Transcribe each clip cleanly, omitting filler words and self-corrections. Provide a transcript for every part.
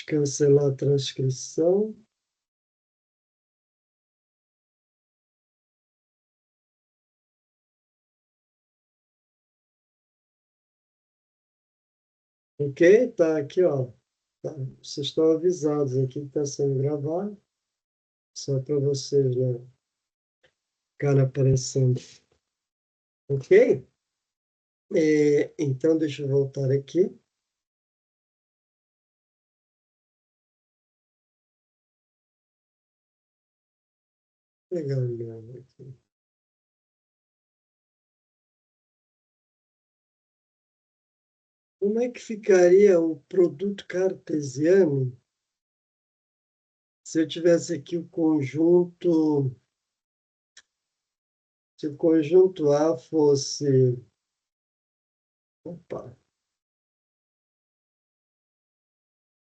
cancelar a transcrição. Ok? Tá aqui, ó. Tá. Vocês estão avisados aqui que está sendo gravado. Só para vocês, né? Cara aparecendo. Ok? Então, deixa eu voltar aqui. Legal, legal. Aqui. Como é que ficaria o produto cartesiano se eu tivesse aqui o conjunto, se o conjunto A fosse, opa,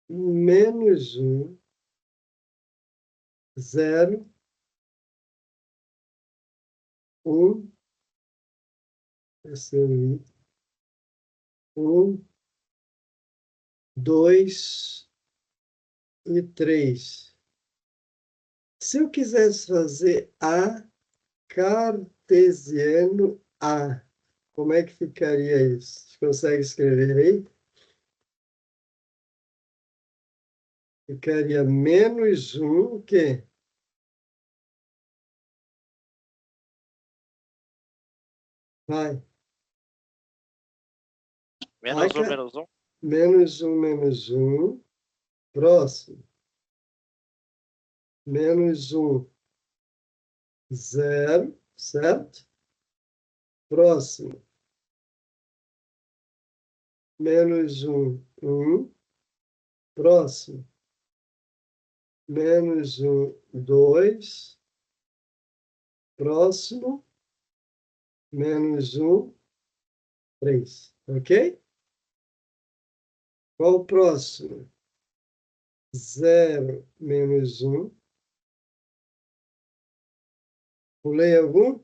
-1, 0, 1, esse é o I, 1, 2 e 3. Se eu quisesse fazer A cartesiano A, como é que ficaria isso? Você consegue escrever aí? Ficaria -1, o quê? Vai. Menos um, A, menos um. -1, próximo. -1, 0, certo? Próximo. -1, 1. Próximo. -1, 2. Próximo. -1, 3. Ok? Qual o próximo? 0, -1. Pulei algum?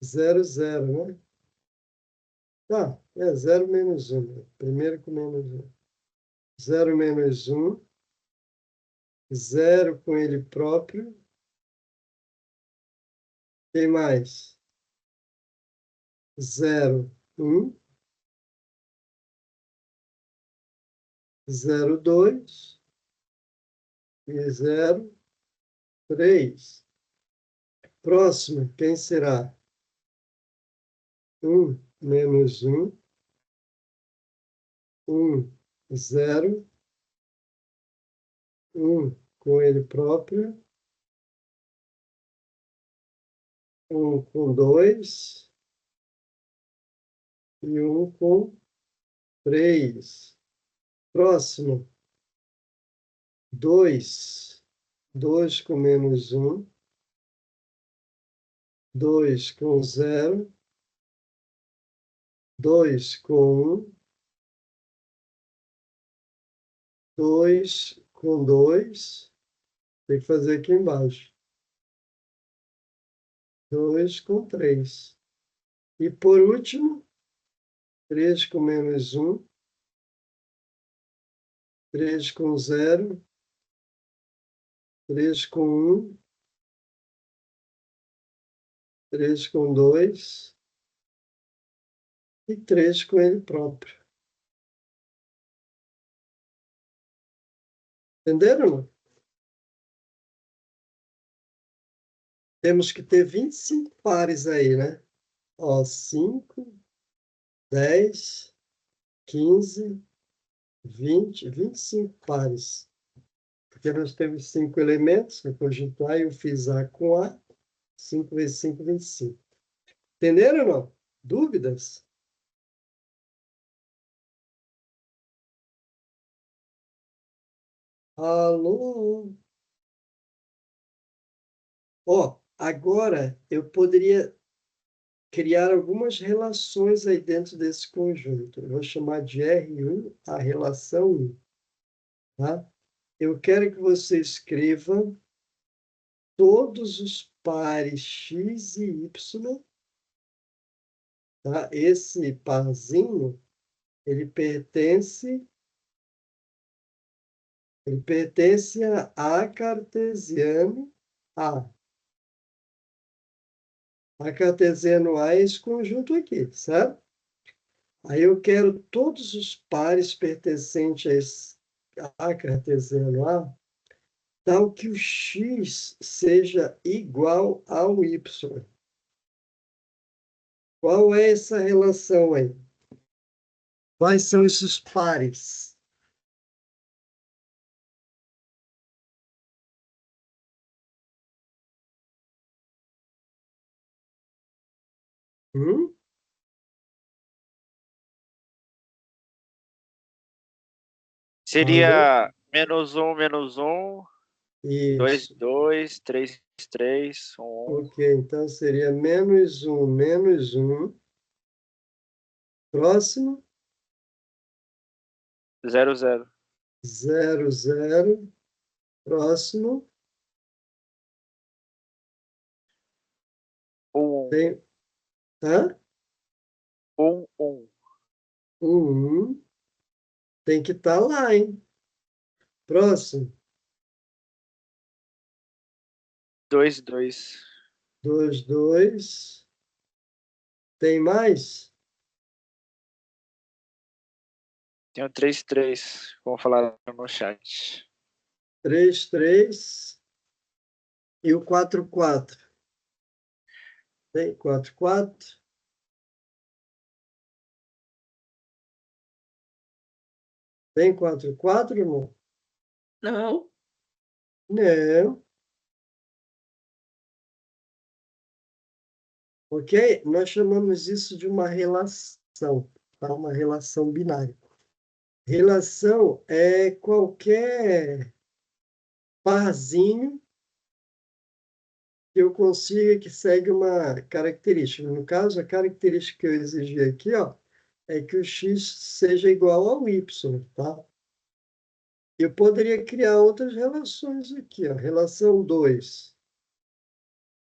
0, 0, né? Tá, é 0 -1. Né? Primeiro com -1. 0 -1. 0 com ele próprio. Tem mais? 0, 1. 0, 2. E 0, 3. Próximo, quem será? 1, -1. 1, 0. 1 com ele próprio. 1 com 2. E 1 com 3. Próximo, 2. 2 com -1. 2 com 0. 2 com 1. 2 com 2. Tem que fazer aqui embaixo. 2 com 3. E por último, 3 com -1. 3 com 0. 3 com 1. 3 com 2. E 3 com ele próprio. Entenderam? Temos que ter 25 pares aí, né? Ó, 5, 10, 15, 20, 25 pares. Porque nós temos 5 elementos, no conjunto A, eu fiz A com A, 5 vezes 5, 25. Entenderam ou não? Dúvidas? Alô? Ó, agora eu poderia criar algumas relações aí dentro desse conjunto. Eu vou chamar de R1 a relação 1, tá? Eu quero que você escreva todos os pares x e y, tá? Esse parzinho, ele pertence Ele pertence a A cartesiano A. A cartesiano A é esse conjunto aqui, certo? Aí eu quero todos os pares pertencentes a esse A cartesiano A, tal que o x seja igual ao y. Qual é essa relação aí? Quais são esses pares? Hum? Alô? Seria menos um, dois, Isso. dois, três, três, um, Ok, então seria menos um. Próximo, zero, zero. zero, zero. Próximo, Um, tem, hã? um. Um. Tem que estar lá, hein? Próximo, Dois, dois. dois, dois. Tem mais? Tenho três, três. Vamos falar no chat. Três, três. E o quatro, quatro. Tem quatro, quatro. Tem quatro, quatro, irmão? Não. Não. Ok? Nós chamamos isso de uma relação, tá? Uma relação binária. Relação é qualquer parzinho que eu consiga que segue uma característica. No caso, a característica que eu exigi aqui, ó, é que o x seja igual ao y, tá? Eu poderia criar outras relações aqui, ó. Relação 2.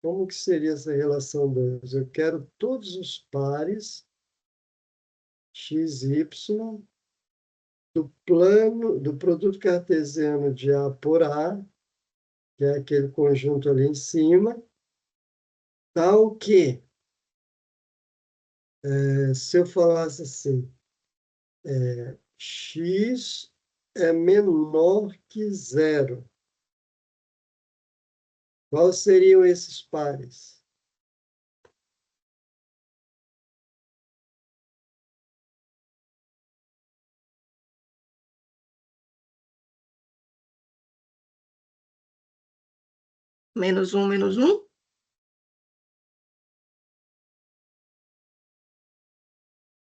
Como que seria essa relação 2? Eu quero todos os pares x, y do plano do produto cartesiano de A por A, que é aquele conjunto ali em cima, tal que, se eu falasse assim, x é menor que zero, quais seriam esses pares? Menos um, menos um.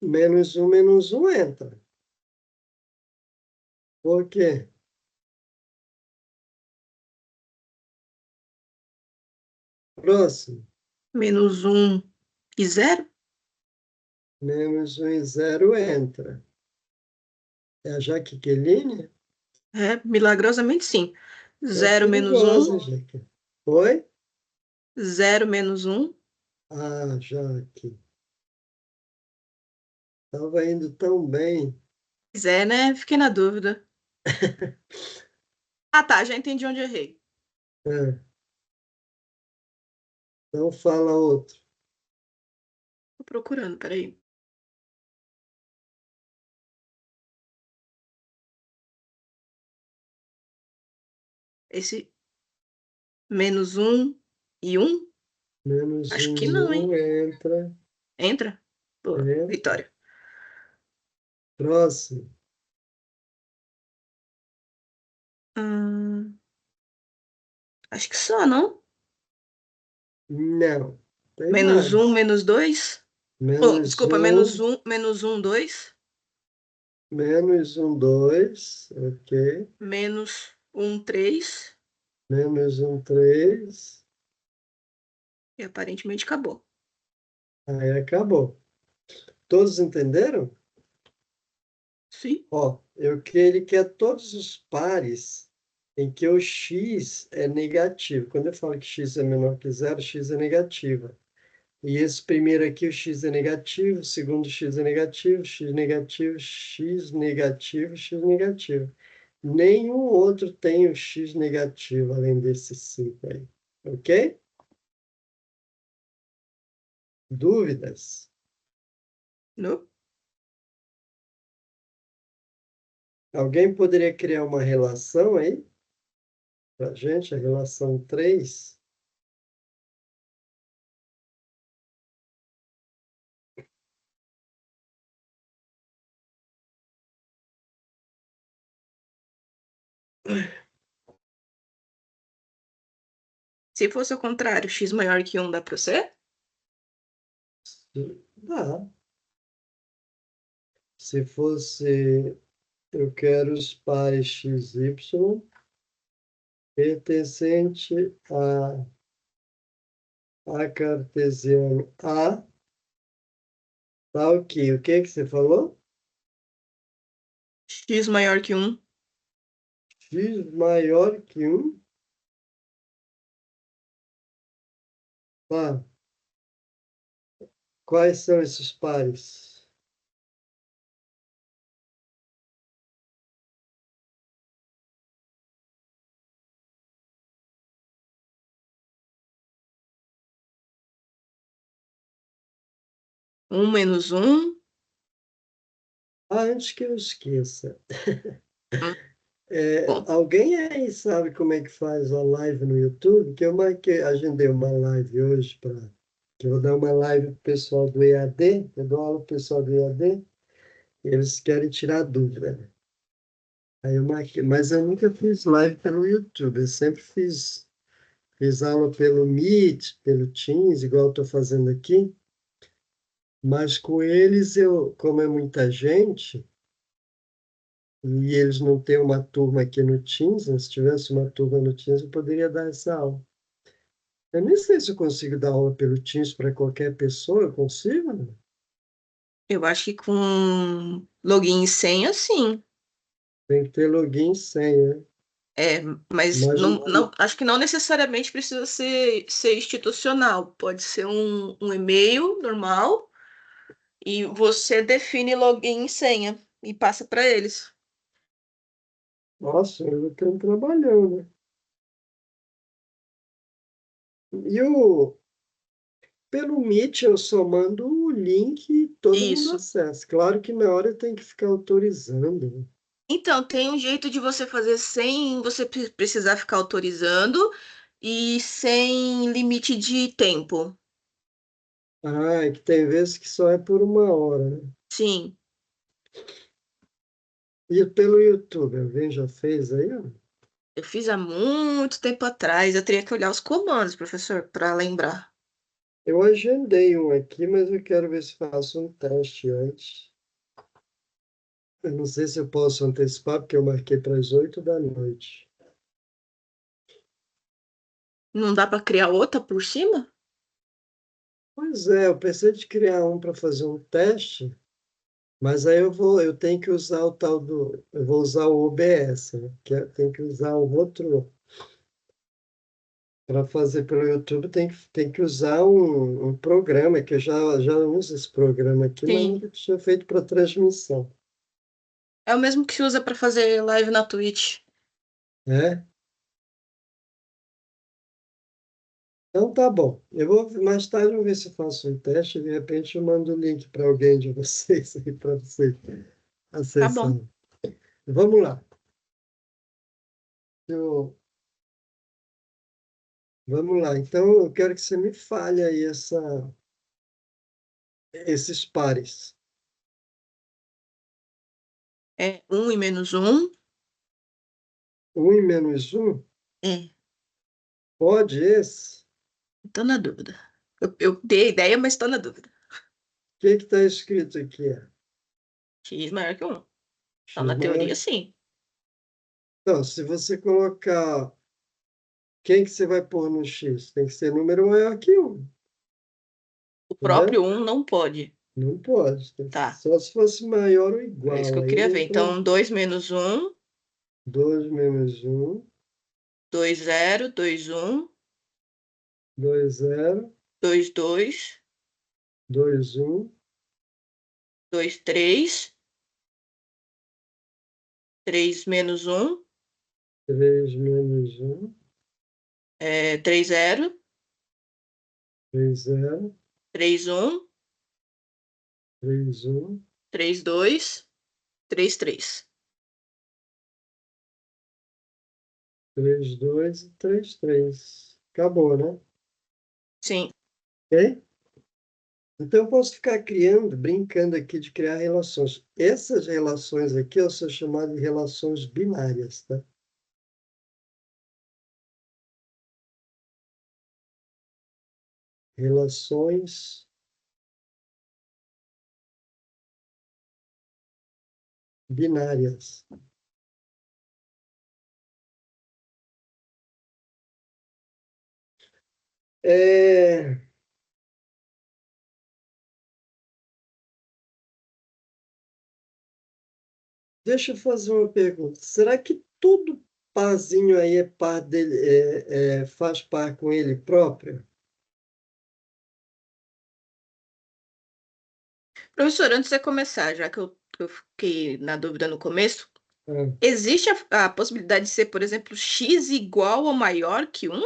Menos um entra. Por quê? Próximo. Menos um e zero. Menos um e zero entra. É a Jaqueline? É, milagrosamente sim. É Zero menos um. perigosa, Jaque. Oi? Zero menos um. Ah, Jaque. Estava indo tão bem. Pois é, né? Fiquei na dúvida. Ah, tá. Já entendi onde errei. É, então fala outro. Tô procurando, peraí. Esse menos um e um? Menos Acho um que e não, um hein? entra. Entra? Boa, Entra. vitória. Próximo. Hum, acho que só, não? Não. Tem Menos um, mais. menos dois? Oh, Menos desculpa, um, menos um, dois? menos um, dois. Ok. Menos um, três? Menos um, três. E aparentemente acabou. Aí acabou. Todos entenderam? Sim. Ó, ele quer todos os pares em que o x é negativo. Quando eu falo que x é menor que zero, x é negativa. E esse primeiro aqui, o x é negativo, o segundo x é negativo, x negativo, x negativo, x negativo. nenhum outro tem o x negativo além desse 5 aí. Ok? Dúvidas? No? Alguém poderia criar uma relação aí para a gente, a relação 3? Se fosse o contrário, x maior que 1 dá para você? Dá. Se fosse, eu quero os pares x, y pertencente a cartesiano A, tá ok. O que que você falou? X maior que 1. X maior que 1, tá. Quais são esses pares? Um menos 1. Ah, antes que eu esqueça, Hum, bom. alguém aí sabe como é que faz a live no YouTube? Que eu marquei, agendei uma live hoje para que eu vou dar uma live pro pessoal do EAD, eu dou aula pro pessoal do EAD, e eles querem tirar dúvida, né? Aí eu marquei, mas eu nunca fiz live pelo YouTube, eu sempre fiz aula pelo Meet, pelo Teams, igual eu estou fazendo aqui, mas com eles eu, como é muita gente, e eles não têm uma turma aqui no Teams, né? Se tivesse uma turma no Teams, eu poderia dar essa aula. Eu nem sei se eu consigo dar aula pelo Teams para qualquer pessoa, eu consigo? Né? Eu acho que com login e senha, sim. Tem que ter login e senha, né? É, mas Mas acho que não necessariamente precisa ser institucional. Pode ser um e-mail normal e você define login e senha e passa para eles. nossa, eu estou trabalhando, né? E pelo Meet eu só mando o link e todo mundo Isso. acessa. Claro que na hora tem que ficar autorizando, né? Então, tem um jeito de você fazer sem você precisar ficar autorizando e sem limite de tempo. Ah, é que tem vezes que só é por uma hora, né? Sim, E pelo YouTube, alguém já fez aí? Ó? eu fiz há muito tempo atrás. Eu teria que olhar os comandos, professor, para lembrar. Eu agendei um aqui, mas eu quero ver se faço um teste antes. Eu não sei se eu posso antecipar, porque eu marquei para as 8 da noite. Não dá para criar outra por cima? Pois é, eu pensei de criar um para fazer um teste, mas aí eu tenho que usar o tal do, eu vou usar o OBS, né? Tem que usar o outro, para fazer pelo YouTube tem que usar um programa, que eu já uso esse programa aqui, mas Sim. nunca tinha feito para transmissão. É o mesmo que se usa para fazer live na Twitch. É? Então tá bom. Eu vou mais tarde eu vou ver se eu faço um teste, de repente eu mando o link para alguém de vocês aí para você Tá acessar. bom. Vamos lá. Eu- Vamos lá. Então eu quero que você me fale aí esses pares. É um e menos um. Um e menos um, É, pode esse? tô na dúvida. Eu dei a ideia, mas tô na dúvida. O que está escrito aqui? X maior que um. Então, X na maior. teoria, sim. Então, se você colocar quem que você vai pôr no X? Tem que ser número maior que um, O próprio entendeu? um não pode. Não pode. Tá. Só se fosse maior ou É isso que igual. eu Aí queria não ver. entra Então, 2 menos um, 2 menos um, 2, 0, 2, 1, 2 0, 2, 2, 2 1, 2 0, 2 0, 2 1, 2 1, 2, 2, 2, 3, 3, 2, 2, 2, 2, 2, 2, 2, 2, 2, 2, 2, 2, 2, 2, 2, 2, 2, 2, 2, 2, 2, 2, 2, 2, 3 menos 1 3 menos 1, é 3, 0. 3, 0, 3, 1, 3, 1, 3, 2, 3, 3. 3, 2 e 3, 3. Acabou, né? Sim. Ok? Então, eu posso ficar criando, brincando aqui de criar relações. Essas relações aqui eu sou chamado de relações binárias, tá? Relações binárias. É... Deixa eu fazer uma pergunta. Será que todo parzinho aí é par dele, faz par com ele próprio? Professor, antes de você começar, já que eu fiquei na dúvida no começo, Ah, existe a possibilidade de ser, por exemplo, x igual ou maior que 1?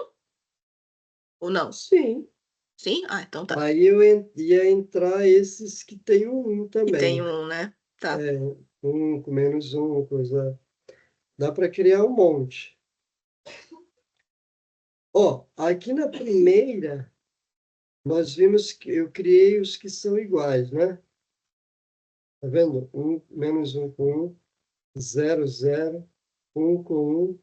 Ou não? sim. Sim? Ah, então tá. Aí eu ia entrar esses que tem um E tem também. um, né? Tá. É, um com menos um, coisa. Dá para criar um monte. Ó, aqui na primeira, nós vimos que eu criei os que são iguais, né? Tá vendo? Um, menos um com um, zero, zero, um com um,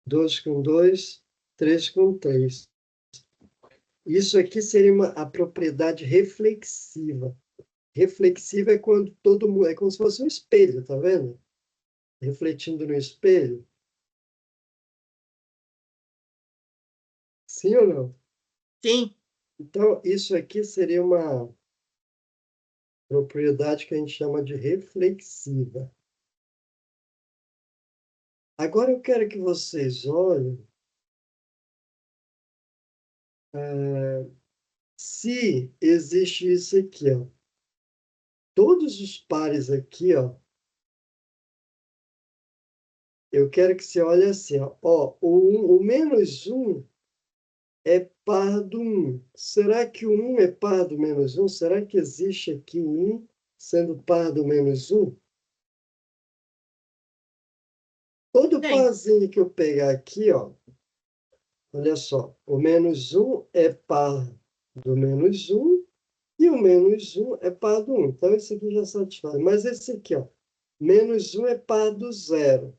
dois com dois, três com três. Isso aqui seria a propriedade reflexiva. Reflexiva é quando todo mundo, é como se fosse um espelho, tá vendo? Refletindo no espelho. Sim ou não? Sim. Então, isso aqui seria uma propriedade que a gente chama de reflexiva. Agora eu quero que vocês olhem se existe isso aqui, ó. Todos os pares aqui, ó, eu quero que você olhe assim, ó. Ó, o menos um é par do 1. Será que o 1 é par do menos 1? Será que existe aqui o 1 sendo par do menos 1? Todo Tem. parzinho que eu pegar aqui, ó, olha só, o menos 1 é par do menos 1 e o menos 1 é par do 1. Então, esse aqui já satisfaz. Mas esse aqui, ó, menos 1 é par do zero.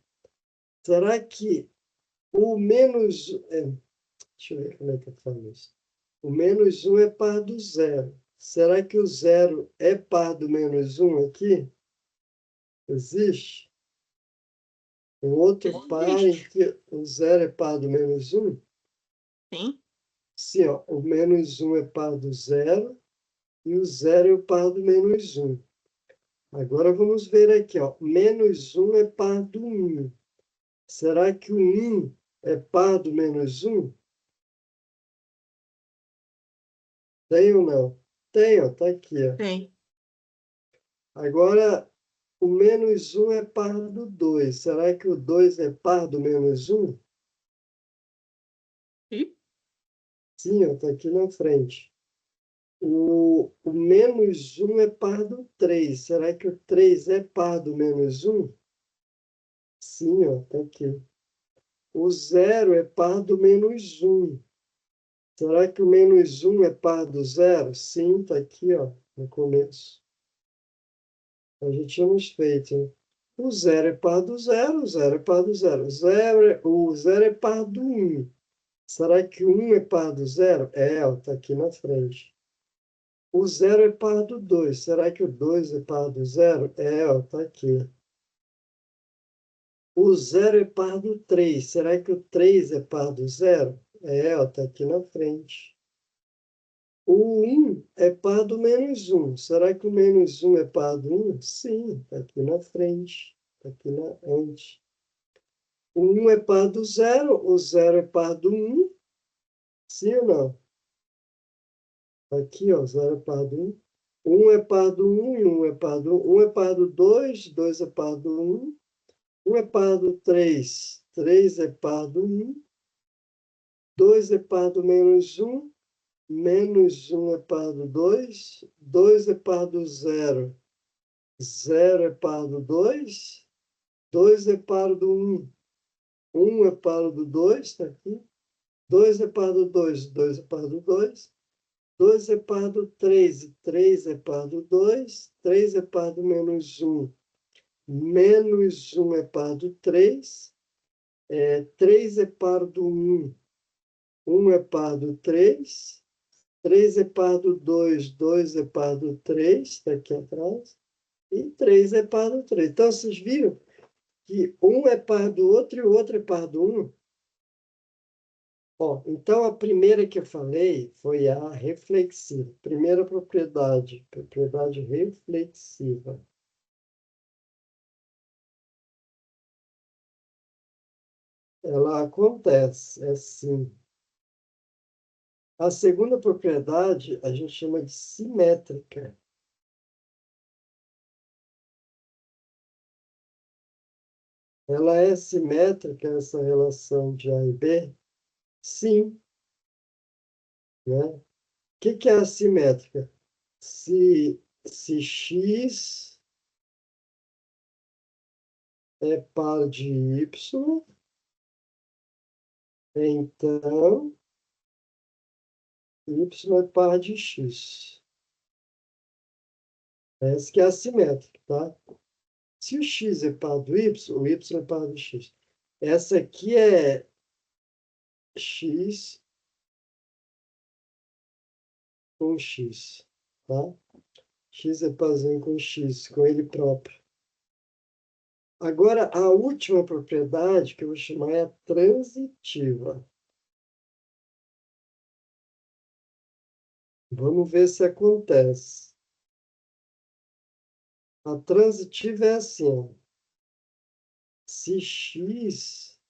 Será que o menos... deixa eu ver como é que eu falo isso. O menos 1 é par do zero. Será que o zero é par do menos 1 aqui? Existe? Um outro par em Existe. que o zero é par do menos 1? Sim. Sim, ó, o menos 1 é par do zero e o zero é o par do menos 1. Agora vamos ver aqui, ó. Menos 1 é par do 1. Será que o 1 é par do menos 1? Tem ou não? Tem, ó, tá aqui, ó. Tem. Agora, o menos 1 é par do 2. Será que o 2 é par do menos 1? E Sim, ó, tá aqui na frente. O menos 1 é par do 3. Será que o 3 é par do menos 1? Sim, ó, tá aqui. O zero é par do menos 1. Será que o menos 1 é par do zero? Sim, está aqui, ó, no começo. A gente tínhamos feito, né? O zero é par do zero, o zero é par do zero. O zero é par do 1. Será que o 1 é par do zero? É, está aqui na frente. O zero é par do 2. Será que o 2 é par do zero? É, está aqui. O zero é par do 3. Será que o 3 é par do zero? É, está aqui na frente. O 1 é par do menos 1. Será que o menos 1 é par do 1? Sim, está aqui na frente, está aqui na antes. O 1 é par do zero, o zero é par do 1. Sim ou não? Tá aqui, ó, 0 é par do 1. 1 é par do 1 e 1 é par do 1. 1 é par do 2, 2 é par do 1. 1 é par do 3, 3 é par do 1, 2 é par do menos 1, menos 1 é par do 2, 2 é par do 0, 0 é par do 2, 2 é par do 1, 1 é par do 2, está aqui, 2 é par do 2, 2 é par do 2, 2 é par do 3, e 3 é par do 2, 3 é par do menos 1, menos 1 é par do 3, 3 é par do 1, 1 é par do 3, 3 é par do 2, 2 é par do 3, está aqui atrás, e 3 é par do 3. Então, vocês viram que um é par do outro e o outro é par do 1? Ó, então, a primeira que eu falei foi a reflexiva. Primeira propriedade reflexiva. Ela acontece, é assim. A segunda propriedade a gente chama de simétrica. Ela é simétrica, essa relação de A e B? Sim, né? O que é assimétrica? Se x é par de y, então y é par de x. Essa que é assimétrica, tá? Se o x é par do y, o y é par do x. Essa aqui é x com x, tá? X é parzinho com x, com ele próprio. Agora, a última propriedade que eu vou chamar é a transitiva. Vamos ver se acontece. A transitiva é assim, ó. Se x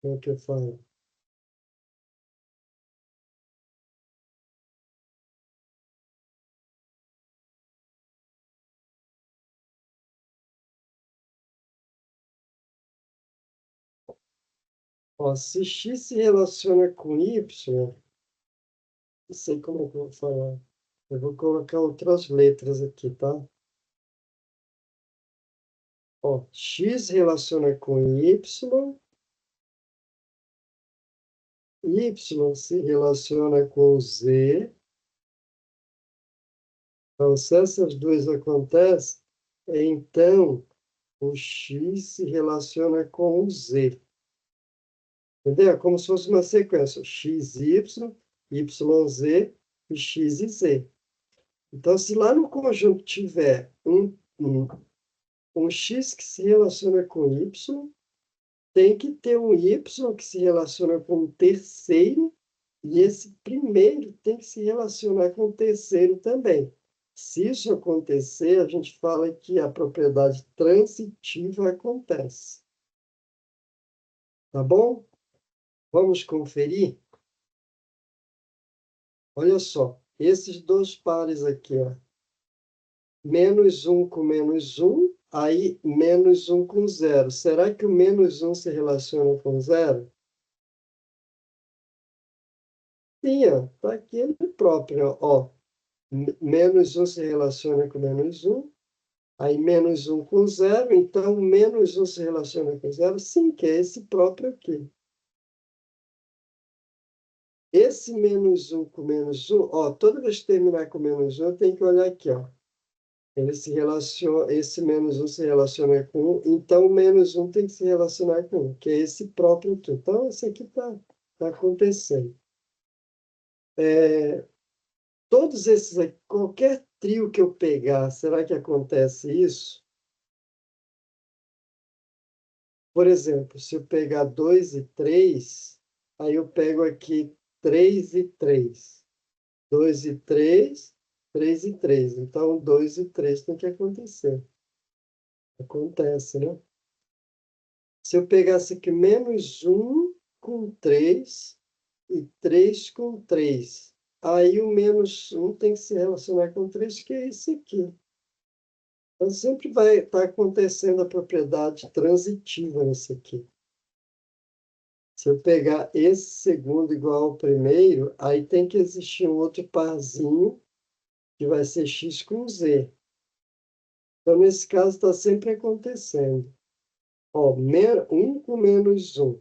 como é que eu falo? Ó, se x se relaciona com y, não sei como é que eu vou falar. Eu vou colocar outras letras aqui, tá? Ó, x relaciona com y se relaciona com z. Então, se essas duas acontecem, então o x se relaciona com o z. Entendeu? É como se fosse uma sequência: x, y, y, z e x e z. Então, se lá no conjunto tiver um x que se relaciona com y, tem que ter um y que se relaciona com o terceiro, e esse primeiro tem que se relacionar com o terceiro também. Se isso acontecer, a gente fala que a propriedade transitiva acontece. Tá bom? Vamos conferir? Olha só, esses dois pares aqui, ó. Menos 1 com menos 1, aí menos 1 com 0. Será que o menos 1 se relaciona com 0? Sim, ó, tá aqui ele próprio, ó. Menos 1 se relaciona com menos 1, aí menos 1 com 0, então menos 1 se relaciona com 0? Sim, que é esse próprio aqui. Esse menos 1 com menos 1, ó, toda vez que terminar com menos 1, eu tenho que olhar aqui, ó. Ele se relaciona, esse menos 1 se relaciona com 1, então o menos 1 tem que se relacionar com 1, que é esse próprio aqui. Então, isso aqui está acontecendo. Todos esses aqui, qualquer trio que eu pegar, será que acontece isso? Por exemplo, se eu pegar 2 e 3, aí eu pego aqui 3 e 3. 2 e 3, 3 e 3. Então, 2 e 3 tem que acontecer. Acontece, né? Se eu pegasse aqui menos 1 com 3 e 3 com 3, aí o menos 1 tem que se relacionar com 3, que é esse aqui. Então, sempre vai estar acontecendo a propriedade transitiva nisso aqui. Se eu pegar esse segundo igual ao primeiro, aí tem que existir um outro parzinho que vai ser x com z. Então, nesse caso, está sempre acontecendo. Ó, 1 com menos 1.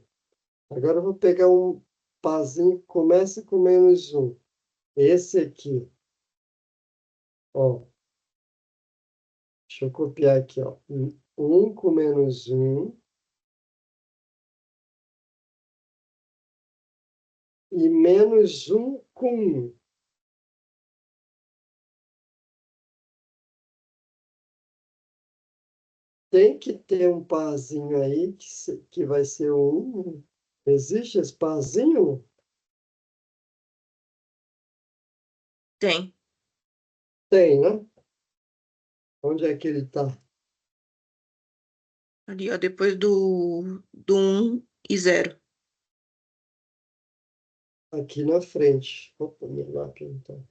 Agora eu vou pegar um parzinho que começa com menos 1. Esse aqui. Ó, deixa eu copiar aqui. Ó. 1 com menos 1. E menos 1 com 1. Tem que ter um parzinho aí que vai ser o 1. Existe esse parzinho? Tem. Tem, né? Onde é que ele está? Ali, ó, depois do 1 e 0. Aqui na frente. Opa, minha lápis então.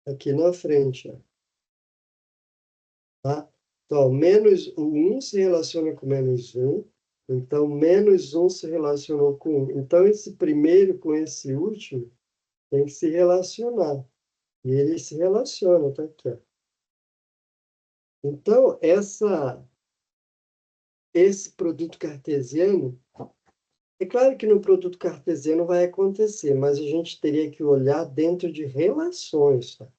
Aqui na frente, ó. Tá? Então, menos o 1 se relaciona com menos 1. Então, menos 1 se relacionou com 1. Então, esse primeiro com esse último tem que se relacionar. E ele se relaciona, tá aqui, ó. Então, esse produto cartesiano, é claro que no produto cartesiano vai acontecer, mas a gente teria que olhar dentro de relações, tá?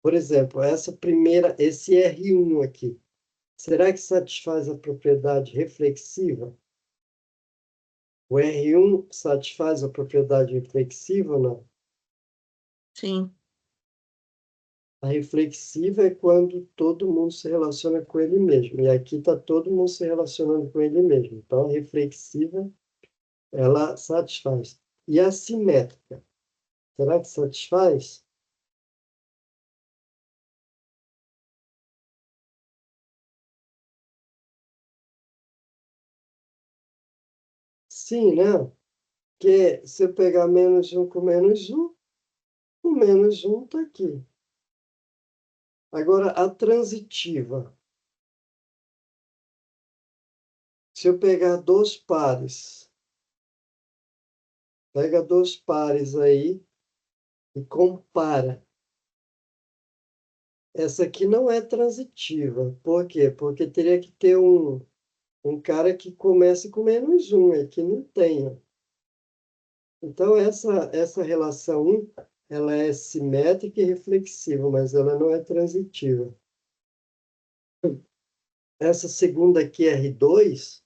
Por exemplo, esse R1 aqui, será que satisfaz a propriedade reflexiva? O R1 satisfaz a propriedade reflexiva ou não? Sim. A reflexiva é quando todo mundo se relaciona com ele mesmo. E aqui está todo mundo se relacionando com ele mesmo. Então, a reflexiva, ela satisfaz. E a simétrica, será que satisfaz? Sim, né? Porque se eu pegar menos 1 com menos 1, o menos 1 está aqui. Agora, a transitiva. Se eu pegar dois pares, pega dois pares aí e compara. Essa aqui não é transitiva. Por quê? Porque teria que ter um cara que comece com menos 1, aqui não tem. Ó. Então, essa relação ela é simétrica e reflexiva, mas ela não é transitiva. Essa segunda aqui, R2,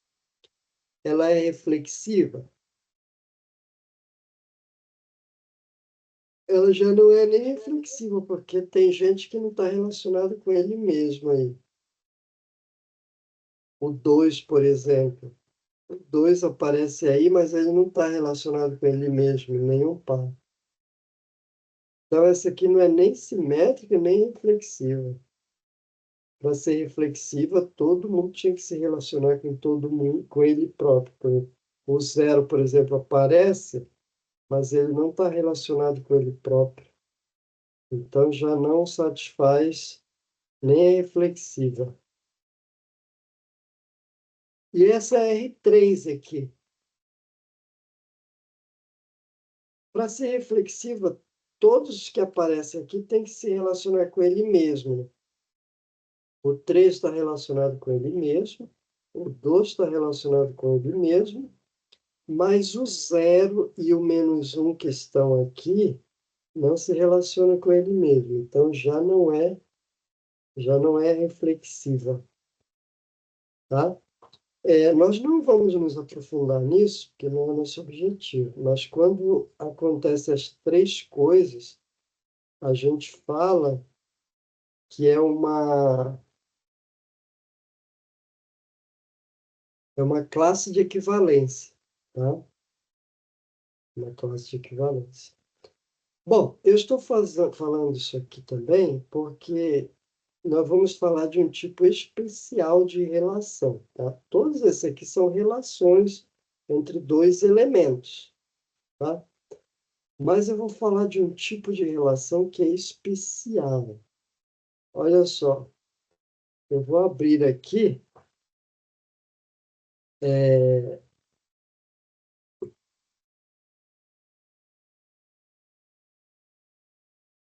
ela é reflexiva. Ela já não é nem reflexiva, porque tem gente que não está relacionada com ele mesmo aí. O 2, por exemplo. O 2 aparece aí, mas ele não está relacionado com ele mesmo, em nenhum par. Então, essa aqui não é nem simétrica, nem reflexiva. Para ser reflexiva, todo mundo tinha que se relacionar com todo mundo, com ele próprio. O 0, por exemplo, aparece, mas ele não está relacionado com ele próprio. Então, já não satisfaz nem é reflexiva. E essa R3 aqui. Para ser reflexiva, todos os que aparecem aqui têm que se relacionar com ele mesmo. O 3 está relacionado com ele mesmo, o 2 está relacionado com ele mesmo, mas o 0 e o menos 1 que estão aqui não se relacionam com ele mesmo. Então, já não é reflexiva. Tá? Nós não vamos nos aprofundar nisso, porque não é nosso objetivo, mas quando acontecem as três coisas, a gente fala que é uma classe de equivalência, tá? Uma classe de equivalência. Bom, eu estou falando isso aqui também porque nós vamos falar de um tipo especial de relação, tá? Todos esses aqui são relações entre dois elementos, tá? Mas eu vou falar de um tipo de relação que é especial. Olha só, eu vou abrir aqui.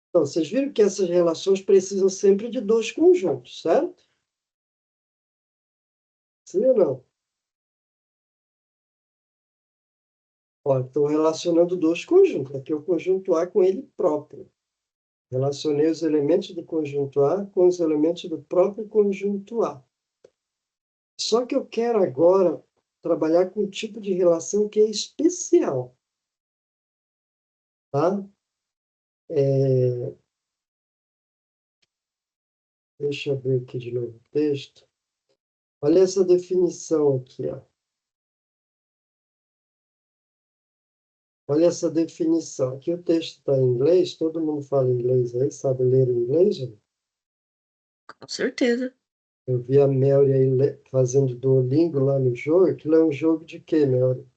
Então, vocês viram que essas relações precisam sempre de dois conjuntos, certo? Sim ou não? Ó, estou relacionando dois conjuntos. Aqui é o conjunto A com ele próprio. Relacionei os elementos do conjunto A com os elementos do próprio conjunto A. Só que eu quero agora trabalhar com um tipo de relação que é especial, tá? Deixa eu ver aqui de novo o texto. Olha essa definição aqui, ó. Olha essa definição. Aqui o texto está em inglês, todo mundo fala inglês aí, sabe ler inglês? Né? Com certeza. Eu vi a Mary aí fazendo Duolingo lá no jogo. Aquilo é um jogo de quê, Mary?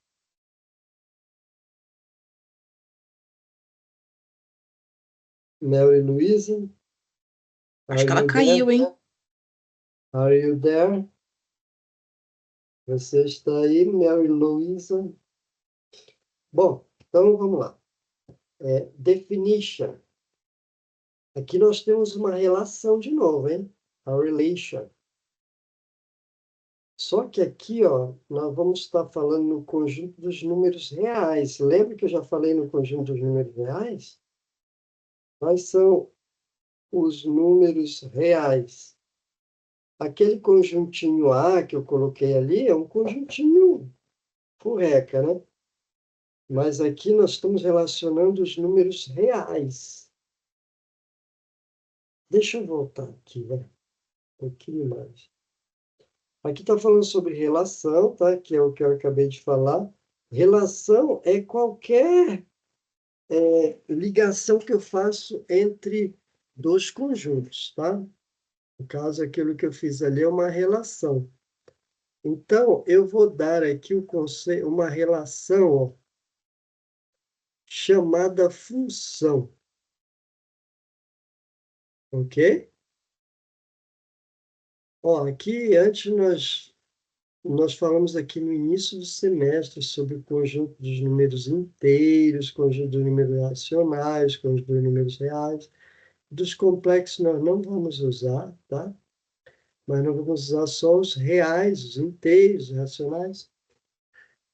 Mary Louise, Acho are que ela you caiu, there? hein? Are you there? Você está aí, Mary Louise? Bom, então vamos lá. Definition. Aqui nós temos uma relação de novo, hein? A relation. Só que aqui, ó, nós vamos estar falando no conjunto dos números reais. Lembra que eu já falei no conjunto dos números reais? Quais são os números reais? Aquele conjuntinho A que eu coloquei ali é um conjuntinho furreca, né? Mas aqui nós estamos relacionando os números reais. Deixa eu voltar aqui, né? Um pouquinho mais. Aqui está falando sobre relação, tá? Que é o que eu acabei de falar. Relação é qualquer ligação que eu faço entre dois conjuntos, tá? No caso, aquilo que eu fiz ali é uma relação. Então, eu vou dar aqui o conceito, uma relação, ó, chamada função, ok? Ó, aqui antes nós falamos aqui no início do semestre sobre o conjunto dos números inteiros, conjunto dos números racionais, conjunto dos números reais. Dos complexos nós não vamos usar, tá? Mas nós vamos usar só os reais, os inteiros, os racionais.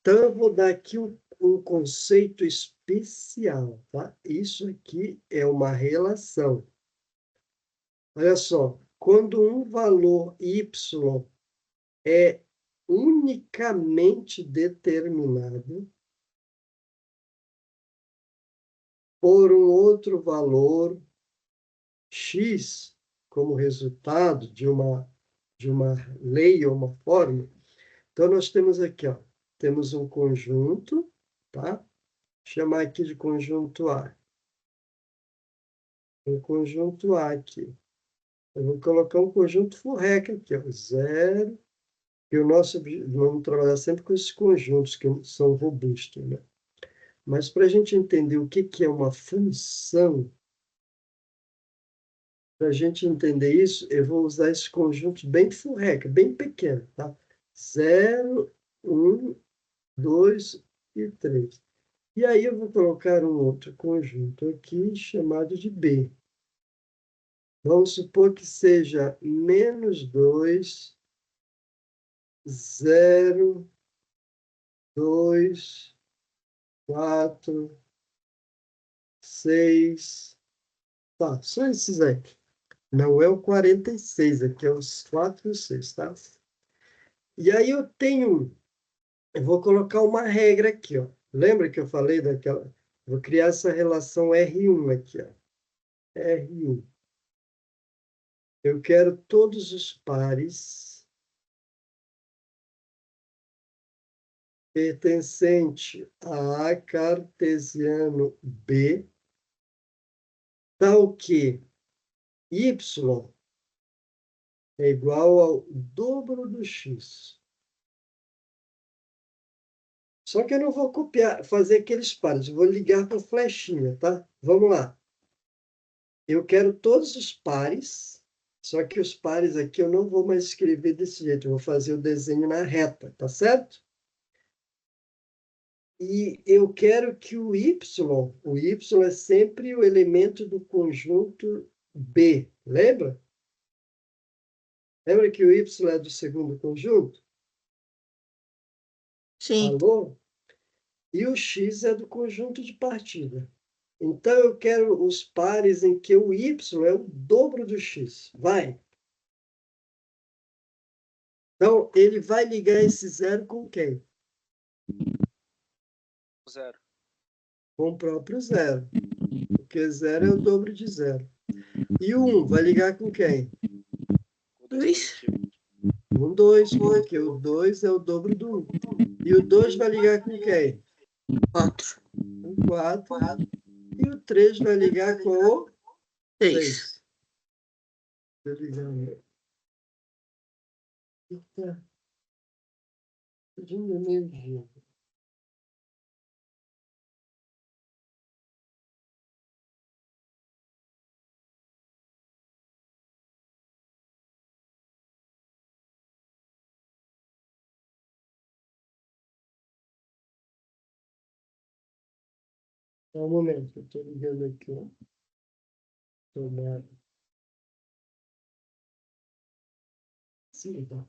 Então, eu vou dar aqui um conceito especial, tá? Isso aqui é uma relação. Olha só, quando um valor y é unicamente determinado por um outro valor x como resultado de uma lei ou uma fórmula, então nós temos aqui, ó, temos um conjunto, tá? Chamar aqui de conjunto A. Um conjunto A aqui. Eu vou colocar um conjunto furreca aqui, ó, zero. E o nosso vamos trabalhar sempre com esses conjuntos que são robustos, né? Mas para a gente entender o que é uma função, para a gente entender isso, eu vou usar esse conjunto bem furreca, bem pequeno, tá? 0, 1, 2 e 3. E aí eu vou colocar um outro conjunto aqui chamado de B. Vamos supor que seja -2, 0, 2, 4, 6. Tá, só esses aí. Não é o 46, aqui é os 4 e os 6, tá? E aí eu vou colocar uma regra aqui, ó. Lembra que eu falei daquela? Vou criar essa relação R1 aqui, ó. R1. Eu quero todos os pares pertencente a A cartesiano B, tal que y é igual ao dobro do x. Só que eu não vou copiar, fazer aqueles pares, eu vou ligar para flechinha, tá? Vamos lá. Eu quero todos os pares, só que os pares aqui eu não vou mais escrever desse jeito, eu vou fazer o desenho na reta, tá certo? E eu quero que o y é sempre o elemento do conjunto B, lembra? Lembra que o y é do segundo conjunto? Sim. Alô? E o x é do conjunto de partida. Então, eu quero os pares em que o y é o dobro do x. Vai. Então, ele vai ligar esse zero com quem? 0. Com o próprio zero. Porque zero é o dobro de zero. E o 1 vai ligar com quem? O 2 Luiz? positivo. Com 2, porque o 2 é o dobro do 1. E o 2 vai ligar com quem? 4. Com 4. E o 3 vai ligar com o 6. 6. Deixa eu ligar o... Eita. Pedindo energia. Só um momento, eu estou ligando aqui, ó. Tomada. Sim, tá.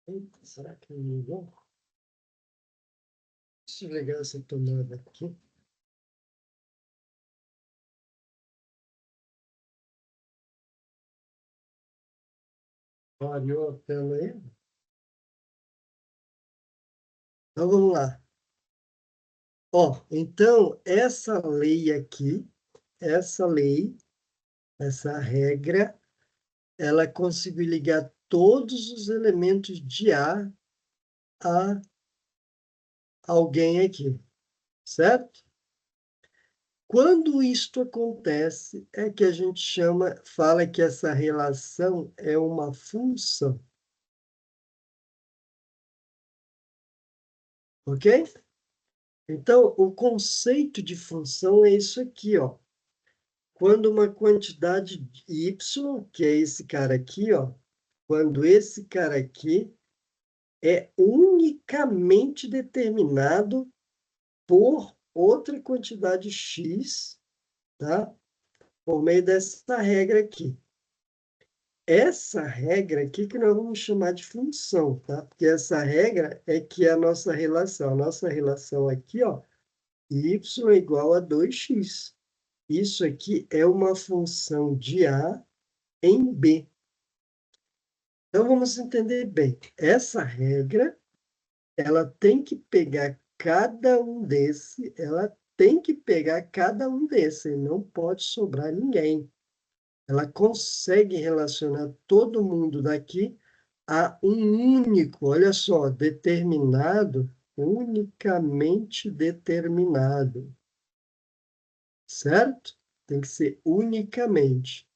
Eita, será que não ligou? Deixa eu ligar essa tomada aqui. Variou a tela aí? Então, vamos lá. Ó, então, essa lei aqui, essa lei, essa regra, ela conseguiu ligar todos os elementos de a alguém aqui, certo? Quando isto acontece, é que a gente fala que essa relação é uma função, ok? Então, o conceito de função é isso aqui, ó. Quando uma quantidade de y, que é esse cara aqui, ó, quando esse cara aqui é unicamente determinado por outra quantidade x, tá? Por meio dessa regra aqui. Essa regra aqui que nós vamos chamar de função, tá? Porque essa regra é que é a nossa relação. A nossa relação aqui, ó, y é igual a 2x. Isso aqui é uma função de A em B. Então, vamos entender bem. Essa regra, ela tem que pegar cada um desse, ela tem que pegar cada um desse, e não pode sobrar ninguém. Ela consegue relacionar todo mundo daqui a um único, olha só, determinado, unicamente determinado. Certo? Tem que ser unicamente.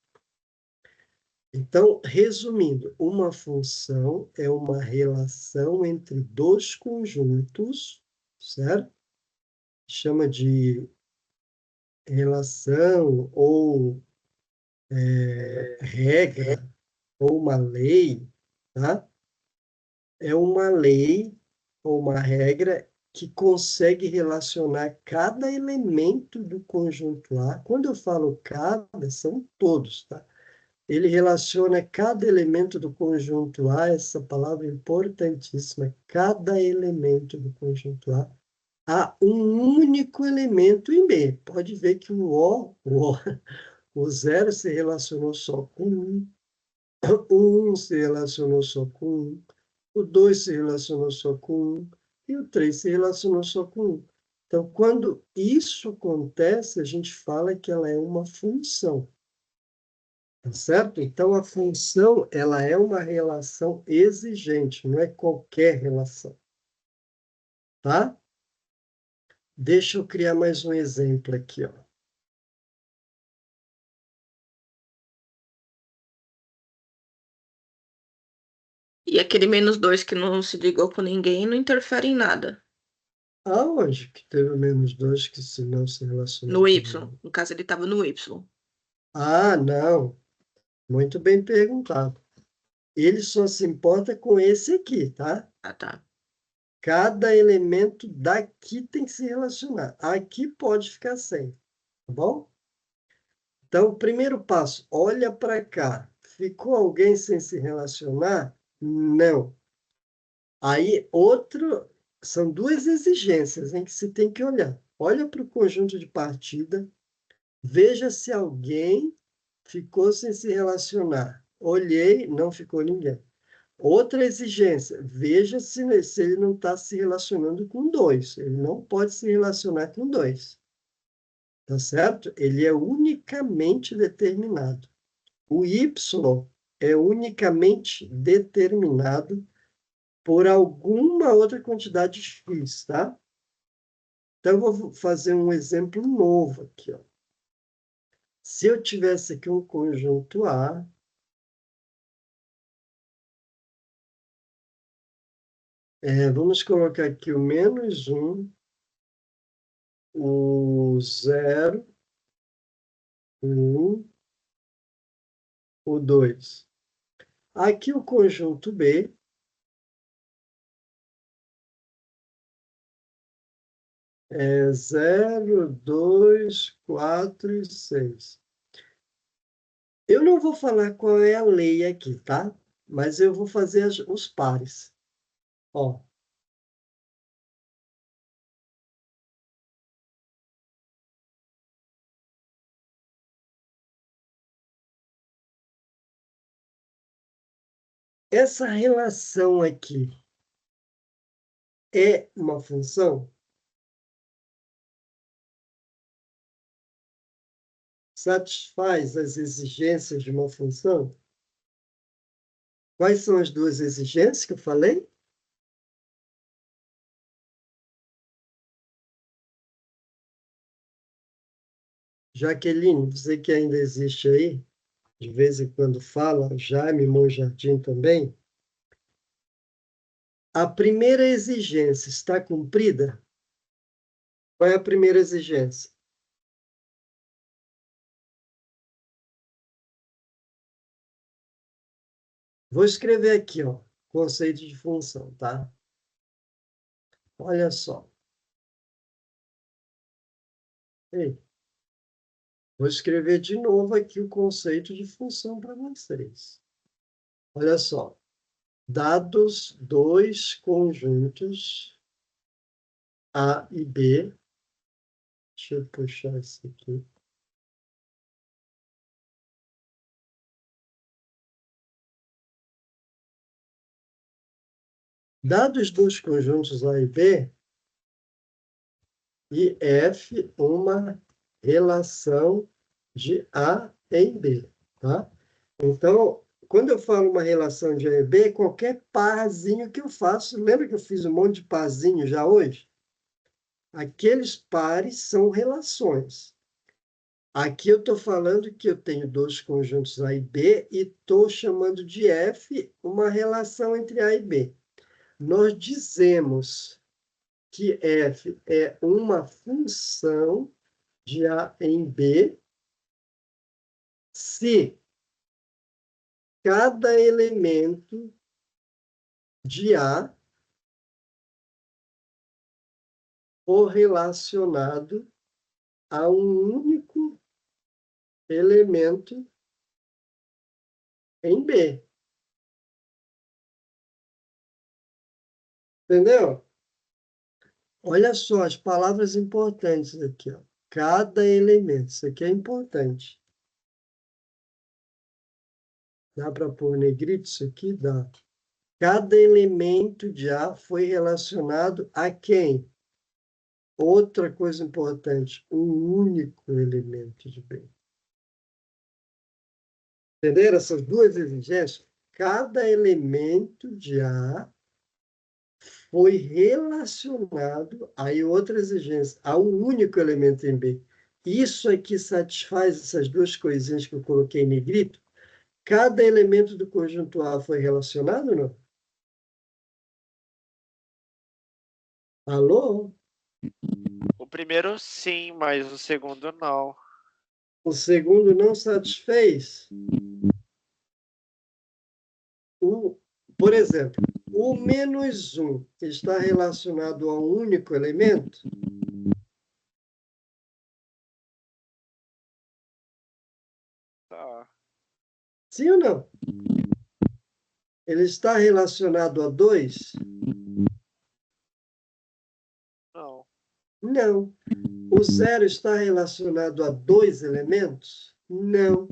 Então, resumindo, uma função é uma relação entre dois conjuntos, certo? Chama de relação ou regra ou uma lei, tá? É uma lei ou uma regra que consegue relacionar cada elemento do conjunto A. Quando eu falo cada, são todos, tá? Ele relaciona cada elemento do conjunto A, essa palavra importantíssima, cada elemento do conjunto A um único elemento em B. Pode ver que o zero se relacionou só com um, o 1 se relacionou só com um, o 2 se relacionou só com um, e o 3 se relacionou só com um. Então, quando isso acontece, a gente fala que ela é uma função. Tá certo? Então, a função, ela é uma relação exigente, não é qualquer relação. Tá? Deixa eu criar mais um exemplo aqui, ó. E aquele -2 que não se ligou com ninguém não interfere em nada. Aonde que teve -2 que se não se relacionou No com Y. ninguém? No caso, ele estava no Y. Ah, não. Muito bem perguntado. Ele só se importa com esse aqui, tá? Ah, tá. Cada elemento daqui tem que se relacionar. Aqui pode ficar sem, tá bom? Então, primeiro passo, olha para cá. Ficou alguém sem se relacionar? Não. Aí, são duas exigências em que se tem que olhar. Olha para o conjunto de partida, veja se alguém ficou sem se relacionar. Olhei, não ficou ninguém. Outra exigência, veja se ele não está se relacionando com dois. Ele não pode se relacionar com dois. Tá certo? Ele é unicamente determinado. O Y é unicamente determinado por alguma outra quantidade X, tá? Então, eu vou fazer um exemplo novo aqui, ó. Se eu tivesse aqui um conjunto A, vamos colocar aqui o -1, o 0, o 1, o 2. Aqui o conjunto B é 0, 2, 4 e 6. Eu não vou falar qual é a lei aqui, tá? Mas eu vou fazer os pares. Ó, essa relação aqui é uma função? Satisfaz as exigências de uma função? Quais são as duas exigências que eu falei? Jaqueline, você que ainda existe aí, de vez em quando fala, Jaime Monjardim também. A primeira exigência está cumprida? Qual é a primeira exigência? Vou escrever aqui, ó, conceito de função, tá? Olha só. Ei, vou escrever de novo aqui o conceito de função para vocês. Olha só. Dados dois conjuntos A e B. Deixa eu puxar isso aqui. Dados dois conjuntos A e B, e F uma relação de A em B, tá? Então, quando eu falo uma relação de A e B, qualquer parzinho que eu faço, lembra que eu fiz um monte de parzinho já hoje? Aqueles pares são relações. Aqui eu estou falando que eu tenho dois conjuntos A e B e estou chamando de F uma relação entre A e B. Nós dizemos que F é uma função de A em B se cada elemento de A for relacionado a um único elemento em B. Entendeu? Olha só as palavras importantes aqui, ó. Cada elemento, isso aqui é importante. Dá para pôr negrito isso aqui? Dá. Cada elemento de A foi relacionado a quem? Outra coisa importante, um único elemento de B. Entenderam essas duas exigências? Cada elemento de A foi relacionado, aí outra exigência, a um único elemento em B. Isso aqui satisfaz essas duas coisinhas que eu coloquei em negrito. Cada elemento do conjunto A foi relacionado ou não? Alô? O primeiro sim, mas o segundo não. O segundo não satisfez? Por exemplo, o menos 1 está relacionado a um único elemento? Tá. Sim ou não? Ele está relacionado a 2? Não. Não. O zero está relacionado a dois elementos? Não.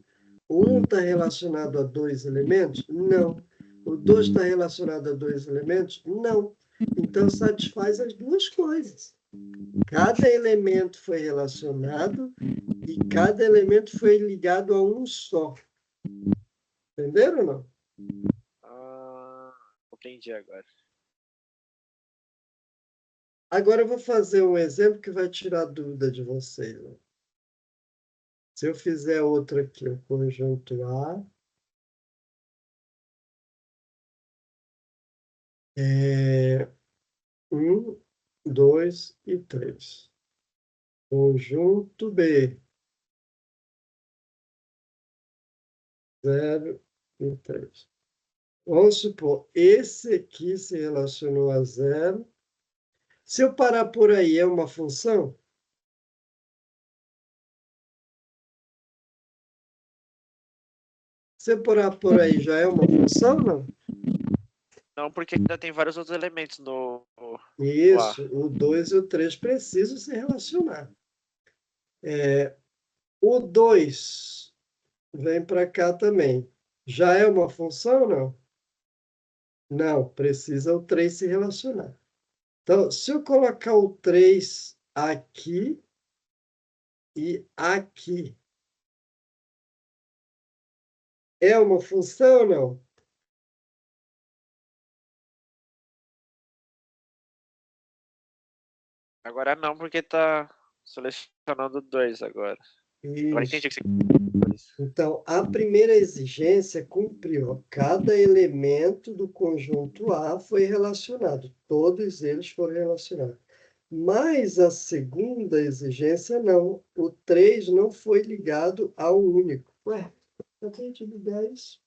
O 1 está relacionado a dois elementos? Não. O 2 está relacionado a dois elementos? Não. Então, satisfaz as duas coisas. Cada elemento foi relacionado e cada elemento foi ligado a um só. Entenderam ou não? Ah, entendi agora. Agora eu vou fazer um exemplo que vai tirar a dúvida de vocês. Se eu fizer outro aqui, o conjunto A, 1, 2 e 3. Conjunto B, 0 e 3. Vamos supor, esse aqui se relacionou a zero. Se eu parar por aí, é uma função? Se eu parar por aí, já é uma função, não? Não, porque ainda tem vários outros elementos no A. Isso, o 2 e o 3 precisam se relacionar. O 2 vem para cá também. Já é uma função, não? Não, precisa o 3 se relacionar. Então, se eu colocar o 3 aqui e aqui, é uma função ou não? Agora não, porque tá selecionando dois agora. Agora entendi o Isso. que você quis. Então, a primeira exigência cumpriu. Cada elemento do conjunto A foi relacionado. Todos eles foram relacionados. Mas a segunda exigência não. O 3 não foi ligado ao único. Ué, eu tenho que ligar isso?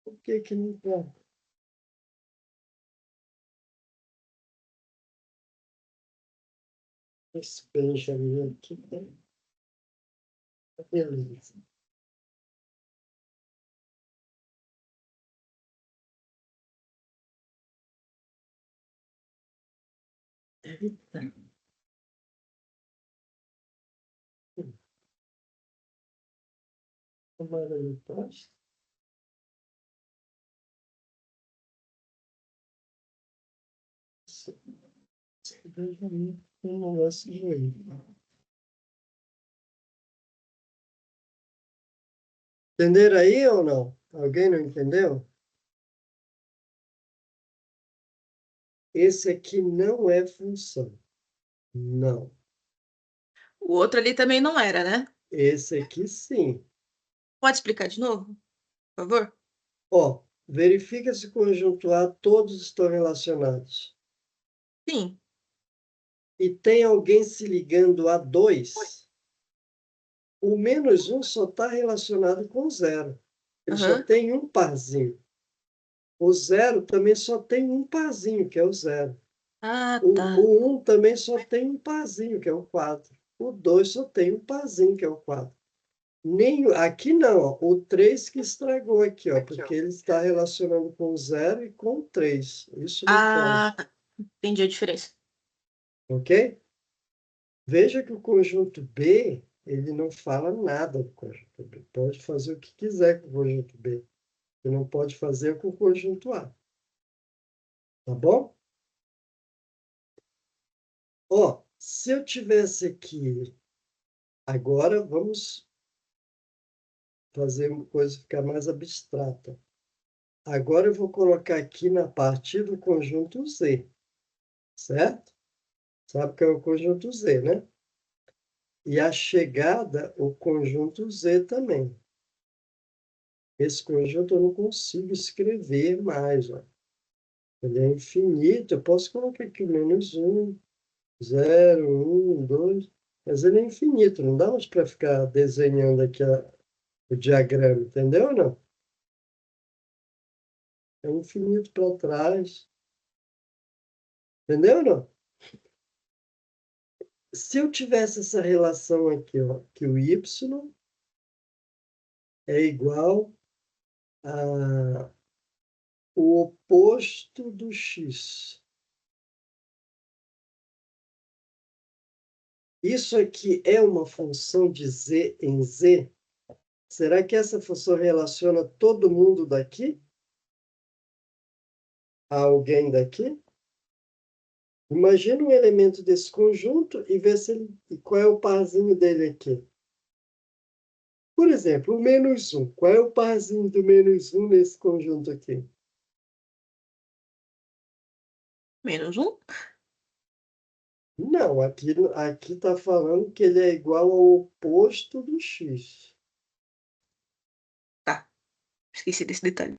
Por que que não está? Esse Benjamin aqui, né? Beleza. Eita. Tomara aí, posso? Benjamin, um negócio de aí. Entenderam aí ou não? Alguém não entendeu? Esse aqui não é função. Não. O outro ali também não era, né? Esse aqui sim. Pode explicar de novo, por favor? Ó, verifica se o conjunto A todos estão relacionados. Sim. E tem alguém se ligando a 2. O menos 1 só está relacionado com o zero. Ele só Aham. tem um parzinho. O zero também só tem um parzinho, que é o zero. Ah, tá. O 1 também só tem um parzinho, que é o 4. O 2 só tem um parzinho, que é o 4. Nem, aqui não, ó, o 3 que estragou aqui, ó, porque ele está relacionando com o 0 e com o 3. Isso não Ah, pode, entendi a diferença. ok? Veja que o conjunto B, ele não fala nada do conjunto B. Pode fazer o que quiser com o conjunto B. Ele não pode fazer com o conjunto A. Tá bom? Ó, se eu tivesse aqui, agora vamos fazer uma coisa ficar mais abstrata. Agora eu vou colocar aqui na parte do conjunto Z, certo? Sabe que é o conjunto Z, né? E a chegada, o conjunto Z também. Esse conjunto eu não consigo escrever mais, ó. Ele é infinito, eu posso colocar aqui menos 1, 0, 1, 2, mas ele é infinito, não dá mais para ficar desenhando aqui o diagrama, entendeu ou não? É infinito para trás, entendeu ou não? Se eu tivesse essa relação aqui, ó, que o y é igual a o oposto do x. Isso aqui é uma função de z em z? Será que essa função relaciona todo mundo daqui? A alguém daqui? Imagina um elemento desse conjunto e vê se e qual é o parzinho dele aqui. Por exemplo, o menos 1. Qual é o parzinho do menos 1 nesse conjunto aqui? Menos 1? Não, aqui está falando que ele é igual ao oposto do x. Tá. Esqueci desse detalhe.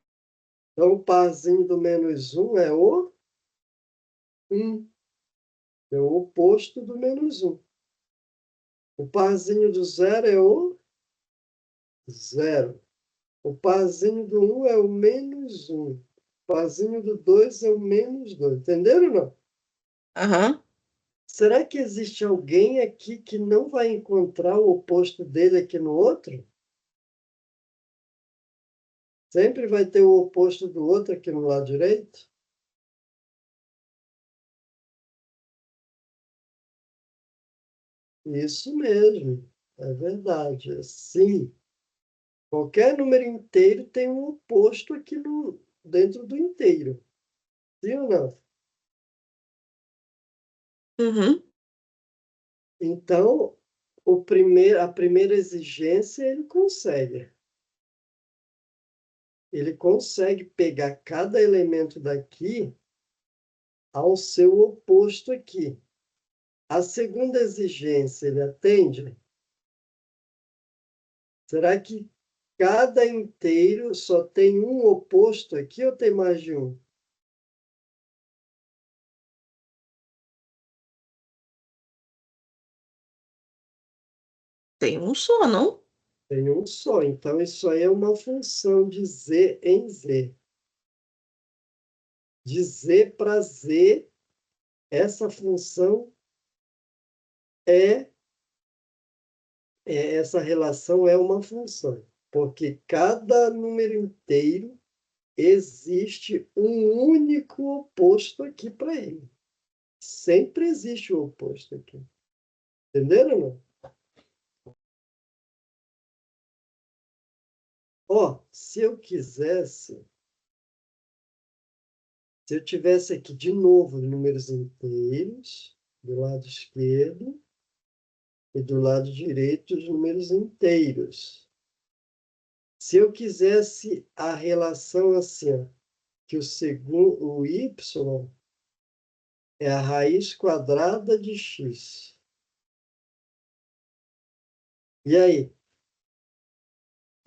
Então, o parzinho do menos 1 é o 1. É o oposto do menos 1. O parzinho do 0 é o 0. O parzinho do 1 é o menos 1. O parzinho do 2 é o menos 2. Entenderam ou não? Aham. Será que existe alguém aqui que não vai encontrar o oposto dele aqui no outro? Sempre vai ter o oposto do outro aqui no lado direito? Isso mesmo, é verdade. Sim, qualquer número inteiro tem um oposto aqui dentro do inteiro. Sim ou não? Uhum. Então, a primeira exigência ele consegue. Ele consegue pegar cada elemento daqui ao seu oposto aqui. A segunda exigência ele atende? Será que cada inteiro só tem um oposto aqui ou tem mais de um? Tem um só, não? Tem um só. Então, isso aí é uma função de z em z. De z para z, essa função essa relação é uma função, porque cada número inteiro existe um único oposto aqui para ele. Sempre existe o oposto aqui. Entenderam, não? Ó, se eu quisesse, se eu tivesse aqui de novo números inteiros, do lado esquerdo, e do lado direito os números inteiros. Se eu quisesse a relação assim, ó, que o y é a raiz quadrada de x. E aí?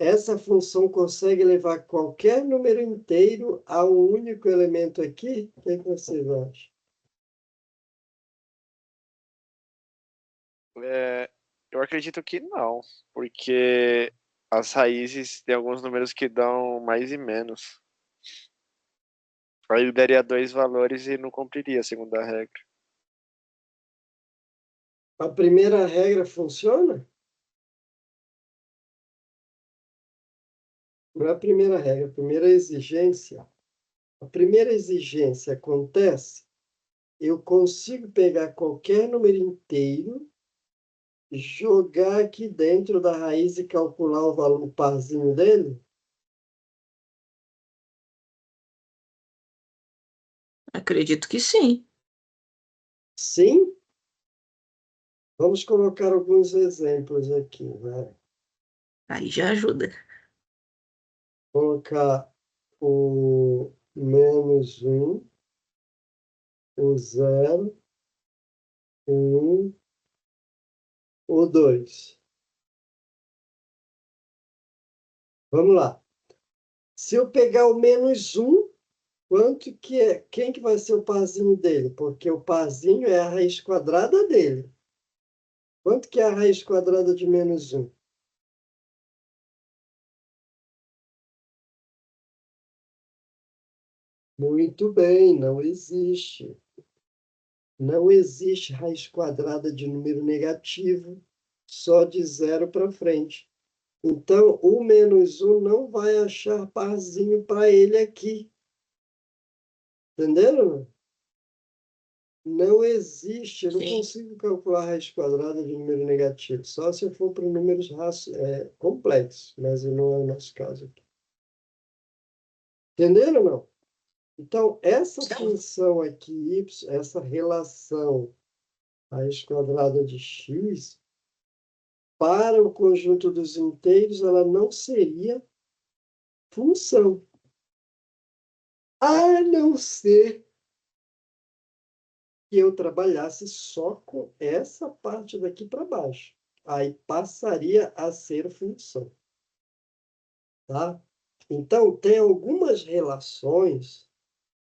Essa função consegue levar qualquer número inteiro a um único elemento aqui? O que vocês acham? Eu acredito que não, porque as raízes têm alguns números que dão mais e menos. Aí ele daria dois valores e não cumpriria a segunda regra. A primeira regra funciona? Não é a primeira regra, a primeira exigência. A primeira exigência acontece, eu consigo pegar qualquer número inteiro, jogar aqui dentro da raiz e calcular o valor, o parzinho dele? Acredito que sim. Sim? Vamos colocar alguns exemplos aqui, né? Aí já ajuda. colocar o -1, o 0, o 1, o 2. Vamos lá. Se eu pegar o -1, quanto que é? Quem que vai ser o parzinho dele? Porque o parzinho é a raiz quadrada dele. Quanto que é a raiz quadrada de -1? Muito bem, não existe. Não existe raiz quadrada de número negativo, só de 0 para frente. Então, o -1 não vai achar parzinho para ele aqui. Entenderam? Não existe, eu não Sim. consigo calcular a raiz quadrada de número negativo, só se eu for para números complexos, mas não é o nosso caso aqui. Entenderam ou não? Então, essa função aqui, y, essa relação raiz quadrada de x, para o conjunto dos inteiros, ela não seria função. A não ser que eu trabalhasse só com essa parte daqui para baixo. Aí passaria a ser função. Tá? Então, tem algumas relações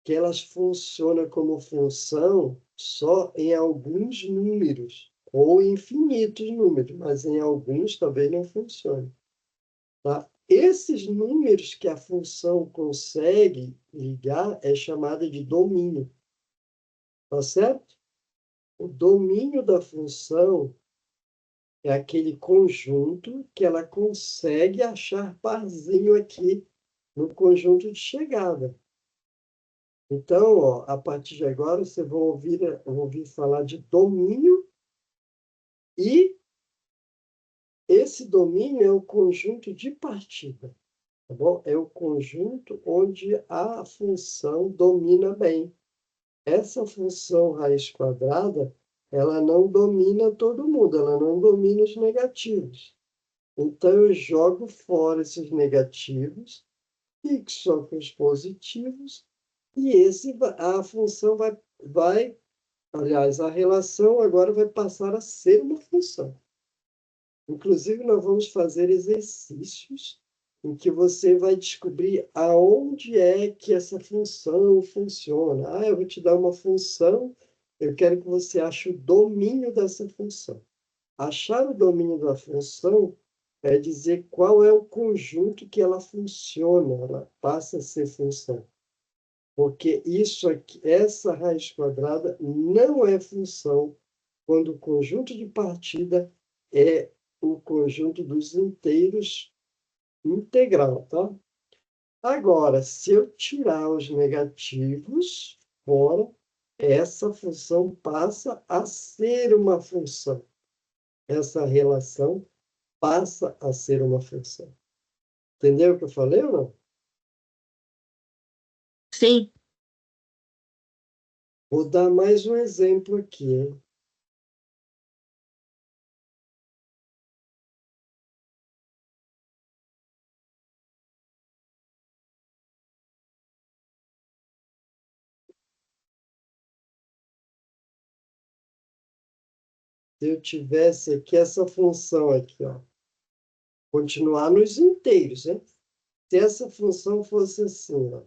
que elas funcionam como função só em alguns números, ou infinitos números, mas em alguns também não funciona. Tá? Esses números que a função consegue ligar é chamada de domínio. Tá certo? O domínio da função é aquele conjunto que ela consegue achar parzinho aqui no conjunto de chegada. Então, ó, a partir de agora, vocês vão ouvir falar de domínio, e esse domínio é o conjunto de partida, tá bom? É o conjunto onde a função domina bem. Essa função raiz quadrada, ela não domina todo mundo, ela não domina os negativos. Então, eu jogo fora esses negativos, fixo só com os positivos, e a função aliás, a relação agora vai passar a ser uma função. Inclusive, nós vamos fazer exercícios em que você vai descobrir aonde é que essa função funciona. Ah, eu vou te dar uma função, eu quero que você ache o domínio dessa função. Achar o domínio da função é dizer qual é o conjunto que ela funciona, ela passa a ser função. Porque isso aqui, essa raiz quadrada não é função quando o conjunto de partida é o conjunto dos inteiros integral, tá? Agora, se eu tirar os negativos fora, essa função passa a ser uma função. Essa relação passa a ser uma função. Entendeu o que eu falei ou não? Sim. Vou dar mais um exemplo aqui, hein? Se eu tivesse aqui essa função aqui, ó, continuar nos inteiros, hein? Se essa função fosse assim, ó,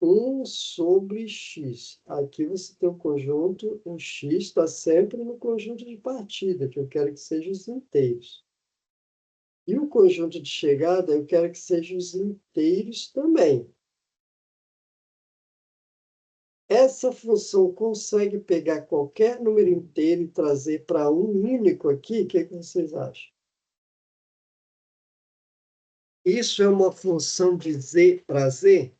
1 sobre x. Aqui você tem o conjunto, o x está sempre no conjunto de partida, que eu quero que seja os inteiros. E o conjunto de chegada, eu quero que seja os inteiros também. Essa função consegue pegar qualquer número inteiro e trazer para um único aqui? O que vocês acham? Isso é uma função de z para z?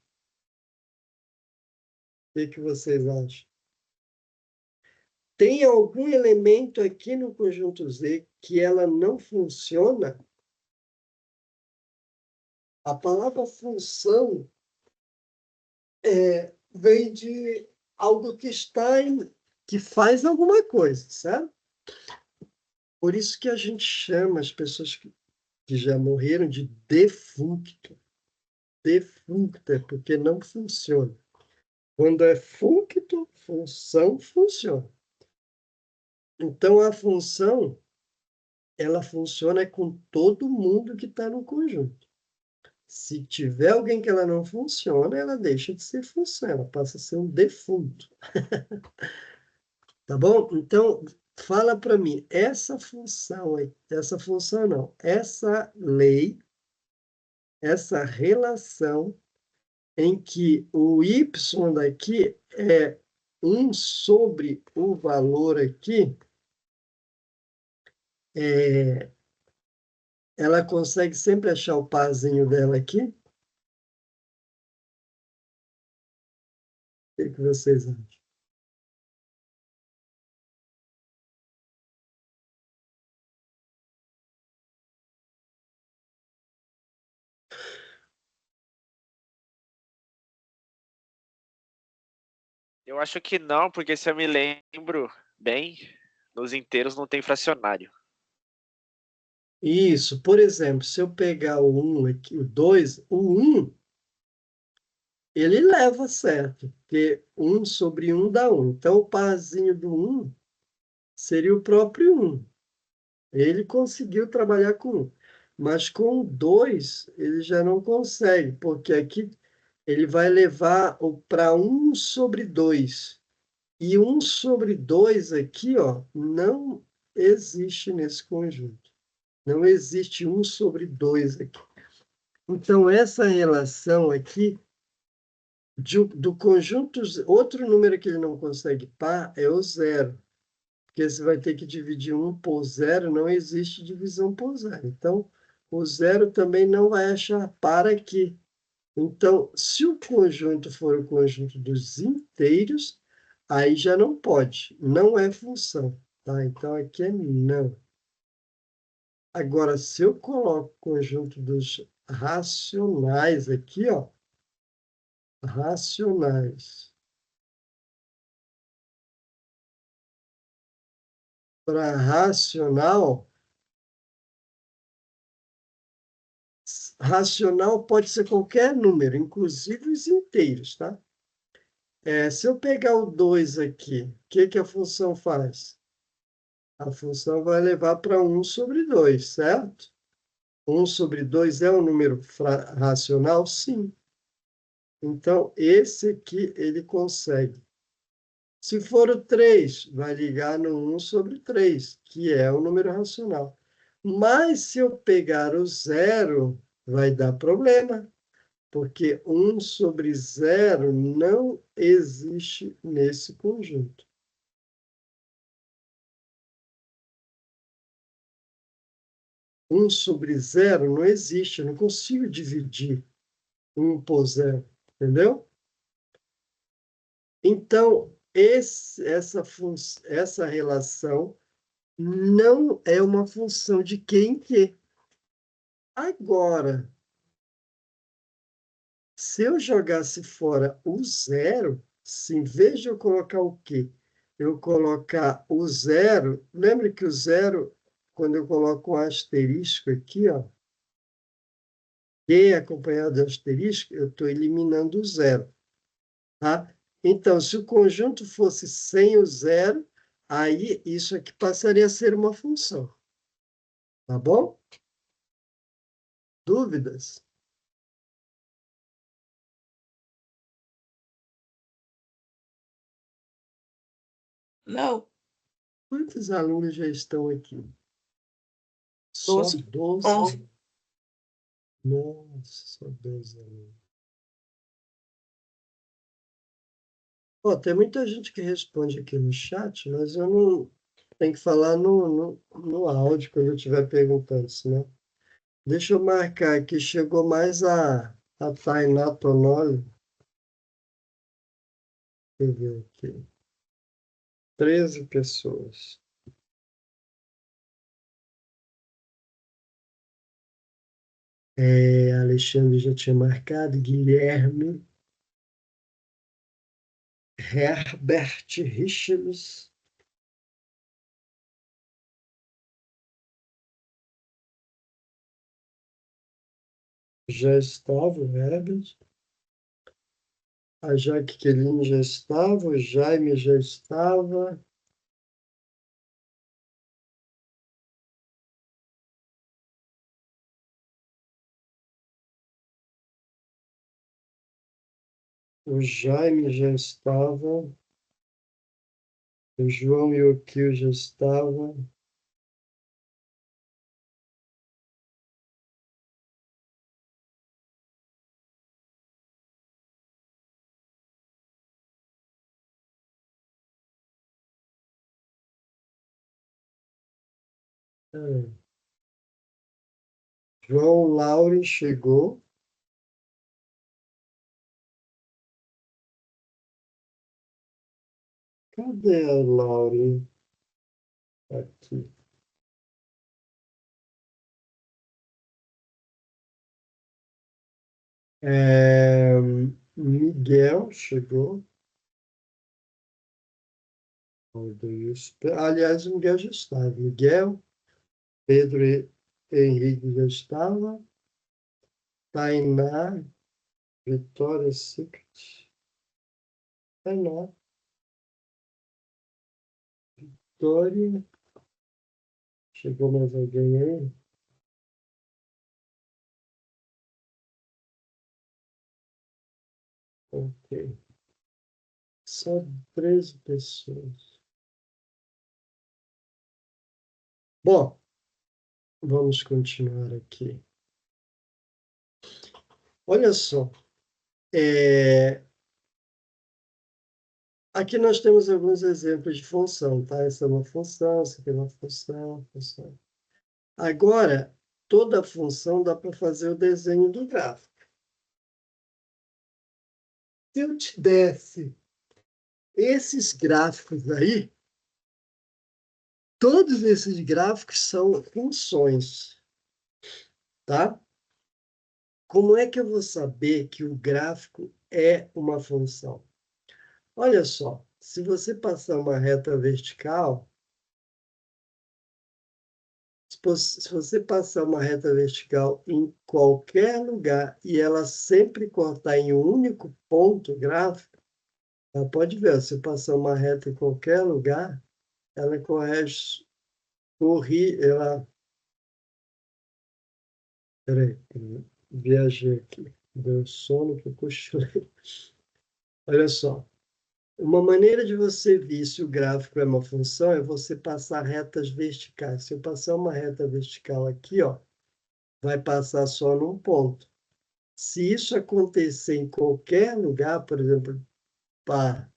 O que vocês acham? Tem algum elemento aqui no conjunto Z que ela não funciona? A palavra função vem de algo que que faz alguma coisa, certo? Por isso que a gente chama as pessoas que já morreram de defunto. defuncta, porque não funciona. Quando é functo, função funciona. Então, a função, ela funciona com todo mundo que está no conjunto. Se tiver alguém que ela não funciona, ela deixa de ser função, ela passa a ser um defunto. Tá bom? Então, fala para mim, essa função aí, essa função não, essa lei, essa relação em que o y daqui é 1 sobre o valor aqui, ela consegue sempre achar o parzinho dela aqui? O que vocês acham? Eu acho que não, porque se eu me lembro bem, nos inteiros não tem fracionário. Isso, por exemplo, se eu pegar o 1 aqui, o 2, o 1, ele leva certo, porque 1 sobre 1 dá 1. Então, o parzinho do 1 seria o próprio 1. Ele conseguiu trabalhar com 1. Mas com o 2, ele já não consegue, porque aqui ele vai levar para 1 sobre 2. E 1 sobre 2 aqui, ó, não existe nesse conjunto. Não existe 1 sobre 2 aqui. Então, essa relação aqui, do conjunto, outro número que ele não consegue par é o zero, porque você vai ter que dividir 1 por zero, não existe divisão por zero. Então, o zero também não vai achar par aqui. Então, se o conjunto for o conjunto dos inteiros, aí já não pode, não é função, tá? Então, aqui é não. Agora, se eu coloco o conjunto dos racionais aqui, ó, racionais, para racional, racional pode ser qualquer número, inclusive os inteiros, tá? Se eu pegar o 2 aqui, o que a função faz? A função vai levar para 1 sobre 2, certo? 1 sobre 2 é um número racional? Sim. Então, esse aqui ele consegue. Se for o 3, vai ligar no 1 sobre 3, que é o número racional. Mas se eu pegar o zero, vai dar problema, porque 1 sobre zero não existe nesse conjunto. 1 sobre zero não existe, eu não consigo dividir 1 por zero, entendeu? Então, essa relação não é uma função de Q em Q. Agora, se eu jogasse fora o zero, se em vez de eu colocar o Q, eu colocar o zero, lembra que o zero, quando eu coloco um asterisco aqui, ó, Q acompanhado de asterisco, eu estou eliminando o zero. Tá? Então, se o conjunto fosse sem o zero, aí isso aqui passaria a ser uma função. Tá bom? Dúvidas? Não, Quantos alunos já estão aqui? Só 12, 12? 11. Nossa, só 12 alunos. Ó, tem muita gente que responde aqui no chat, mas eu não tenho que falar no áudio quando eu estiver perguntando, senão. Deixa eu marcar aqui, chegou mais a Tainá Tonoli. Deixa eu ver aqui. 13 pessoas. Alexandre já tinha marcado, Guilherme, Herbert Richards, já estava, o Herbert. A Jaqueline já estava, o Jaime já estava. O Jaime já estava. O João e o Kio já estavam. É. João Laure chegou. Cadê a Laure? Aqui. Miguel chegou. Aliás, o Miguel já estava. Miguel, Pedro Henrique já estava. Tainá, Vitória Secret. Tainá, Vitória. Chegou mais alguém aí? Ok. Só 13 pessoas. Bom, vamos continuar aqui. Olha só. Aqui nós temos alguns exemplos de função, tá? Essa é uma função, essa aqui é uma função, função. Agora, toda função dá para fazer o desenho do gráfico. Se eu te desse esses gráficos aí, todos esses gráficos são funções, tá? Como é que eu vou saber que o gráfico é uma função? Olha só, se você passar uma reta vertical, se você passar uma reta vertical em qualquer lugar e ela sempre cortar em um único ponto gráfico, ela pode ver, se passar uma reta em qualquer lugar, ela ela... Peraí, viajei aqui, deu sono que eu cochilei. Olha só, uma maneira de você ver se o gráfico é uma função é você passar retas verticais. Se eu passar uma reta vertical aqui, ó, vai passar só num ponto. Se isso acontecer em qualquer lugar, por exemplo, pá,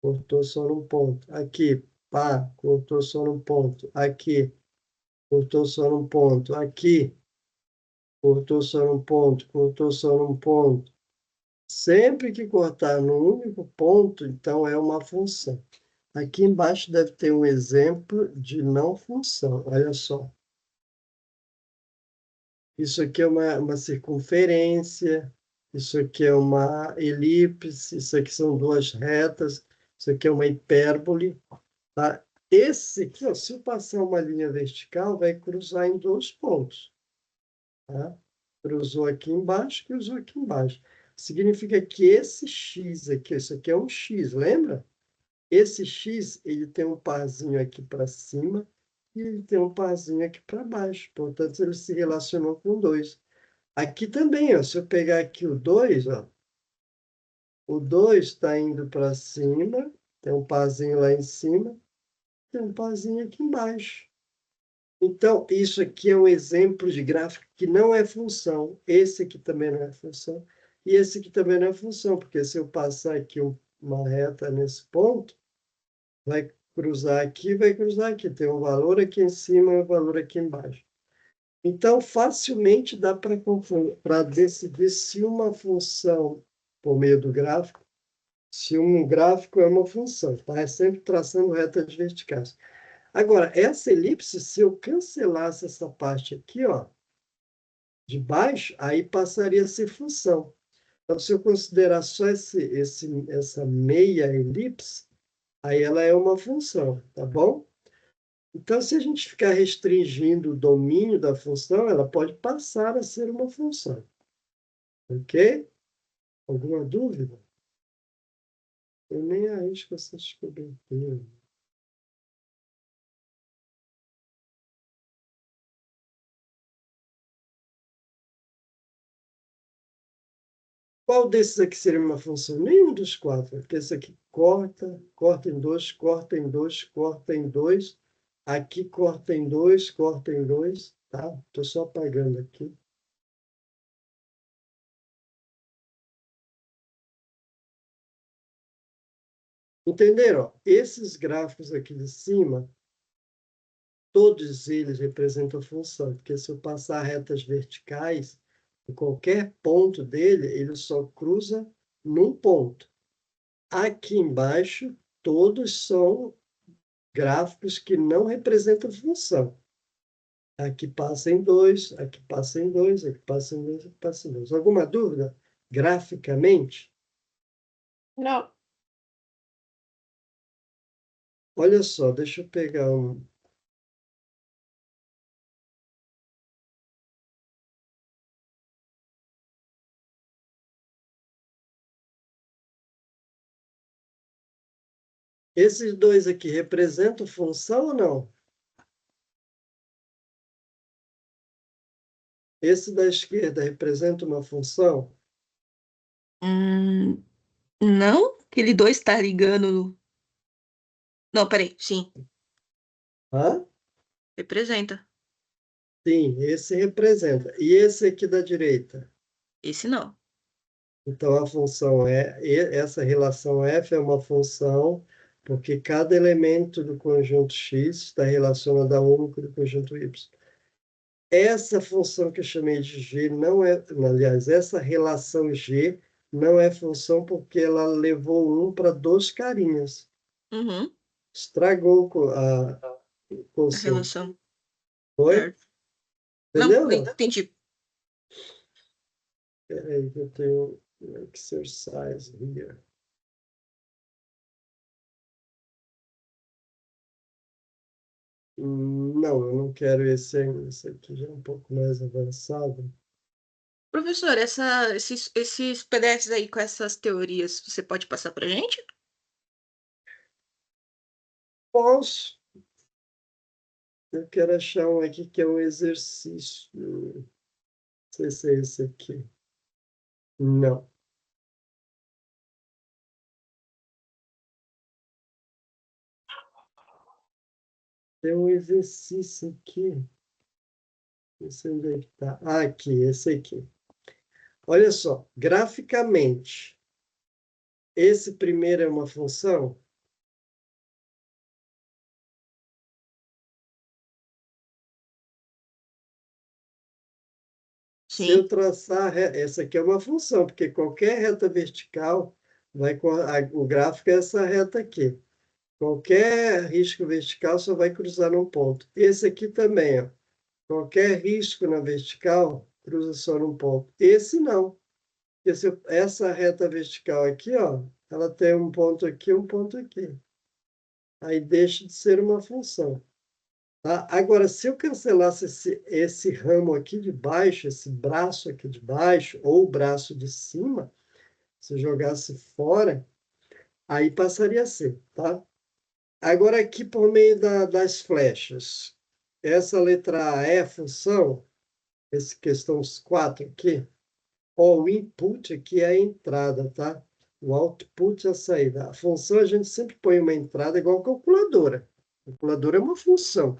cortou só num ponto. Aqui, pá, cortou só num ponto. Aqui, cortou só num ponto. Aqui, cortou só num ponto. Cortou só num ponto. Sempre que cortar num único ponto, então é uma função. Aqui embaixo deve ter um exemplo de não função. Olha só. Isso aqui é uma circunferência, isso aqui é uma elipse, isso aqui são duas retas, isso aqui é uma hipérbole. Tá? Esse aqui, ó, se eu passar uma linha vertical, vai cruzar em dois pontos. Tá? Cruzou aqui embaixo, cruzou aqui embaixo. Significa que esse X aqui, isso aqui é um X, lembra? Esse X, ele tem um parzinho aqui para cima e ele tem um parzinho aqui para baixo. Portanto, ele se relacionou com dois. Aqui também, ó, se eu pegar aqui o 2, ó, o 2 está indo para cima, tem um parzinho lá em cima, tem um parzinho aqui embaixo. Então, isso aqui é um exemplo de gráfico que não é função. Esse aqui também não é função. E esse aqui também não é função, porque se eu passar aqui uma reta nesse ponto, vai cruzar aqui. Tem um valor aqui em cima e um valor aqui embaixo. Então, facilmente dá para decidir se uma função, por meio do gráfico, se um gráfico é uma função, tá? É sempre traçando retas verticais. Agora, essa elipse, se eu cancelasse essa parte aqui, ó, de baixo, aí passaria a ser função. Então, se eu considerar só essa meia elipse, aí ela é uma função, tá bom? Então, se a gente ficar restringindo o domínio da função, ela pode passar a ser uma função. Ok? Alguma dúvida? Eu nem arrisco essas coberturas. Qual desses aqui seria uma função? Nenhum dos quatro, porque esse aqui corta, corta em dois, corta em dois, corta em dois. Aqui corta em dois, corta em dois, tá? Estou só apagando aqui. Entenderam? Esses gráficos aqui de cima, todos eles representam função, porque se eu passar retas verticais, em qualquer ponto dele, ele só cruza num ponto. Aqui embaixo, todos são gráficos que não representam função. Aqui passa em dois, aqui passa em dois, aqui passa em dois, aqui passa em dois. Alguma dúvida? Graficamente? Não. Olha só, deixa eu pegar um. Esses dois aqui representam função ou não? Esse da esquerda representa uma função? Não? Aquele 2 tá ligando. Não, peraí. Sim, Hã? representa. Sim, esse representa. E esse aqui da direita? Esse não. Então, a função essa relação F é uma função, porque cada elemento do conjunto X está relacionado a um do conjunto Y. Essa função que eu chamei de G não é, aliás, essa relação G não é função porque ela levou um para dois carinhas. Uhum. Estragou o A conceito. relação. Foi? Certo. Não, Entendeu? eu Não? entendi. Peraí, que eu tenho um exercise here. Não, eu não quero esse ainda. Esse aqui já é um pouco mais avançado. Professor, esses PDFs aí com essas teorias, você pode passar pra gente? Posso? Eu quero achar um aqui que é um exercício. Não sei se é esse aqui. Não. Tem um exercício aqui. Não sei onde é que está. Ah, aqui, esse aqui. Olha só, graficamente, esse primeiro é uma função? Se eu Sim. traçar, essa aqui é uma função, porque qualquer reta vertical vai o gráfico é essa reta aqui. Qualquer risco vertical só vai cruzar num ponto. Esse aqui também, ó. Qualquer risco na vertical cruza só num ponto. Esse não. Essa reta vertical aqui, ó, ela tem um ponto aqui, um ponto aqui. Aí deixa de ser uma função. Tá? Agora, se eu cancelasse esse ramo aqui de baixo, esse braço aqui de baixo, ou o braço de cima, se eu jogasse fora, aí passaria a ser, tá? Agora, aqui por meio das flechas, essa letra A é função, essa questão os quatro aqui, ó, o input aqui é a entrada, tá? O output é a saída. A função a gente sempre põe uma entrada igual calculadora. Calculadora é uma função.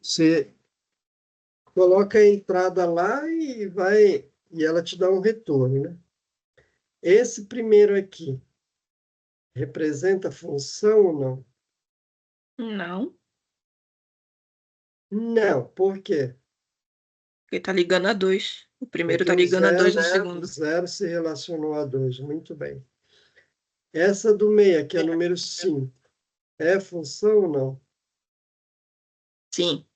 Você coloca a entrada lá e ela te dá um retorno, né? Esse primeiro aqui representa função ou não? Não, Não, por quê? porque tá ligando a 2. O primeiro Porque tá o ligando a 2 no o segundo. zero se relacionou a 2. Muito bem. Essa do meio, que é número 5, é função ou não? Sim.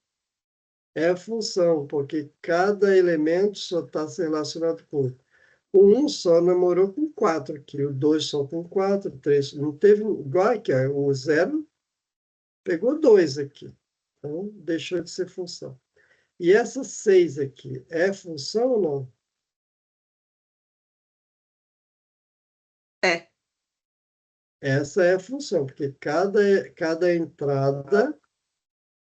É função, porque cada elemento só está se relacionado com outro. O 1 só namorou com 4 aqui, o 2 só com 4, o 3 não teve igual aqui, ó, o 0 pegou 2 aqui. Então, deixou de ser função. E essa 6 aqui, é função ou não? Essa é a função, porque cada entrada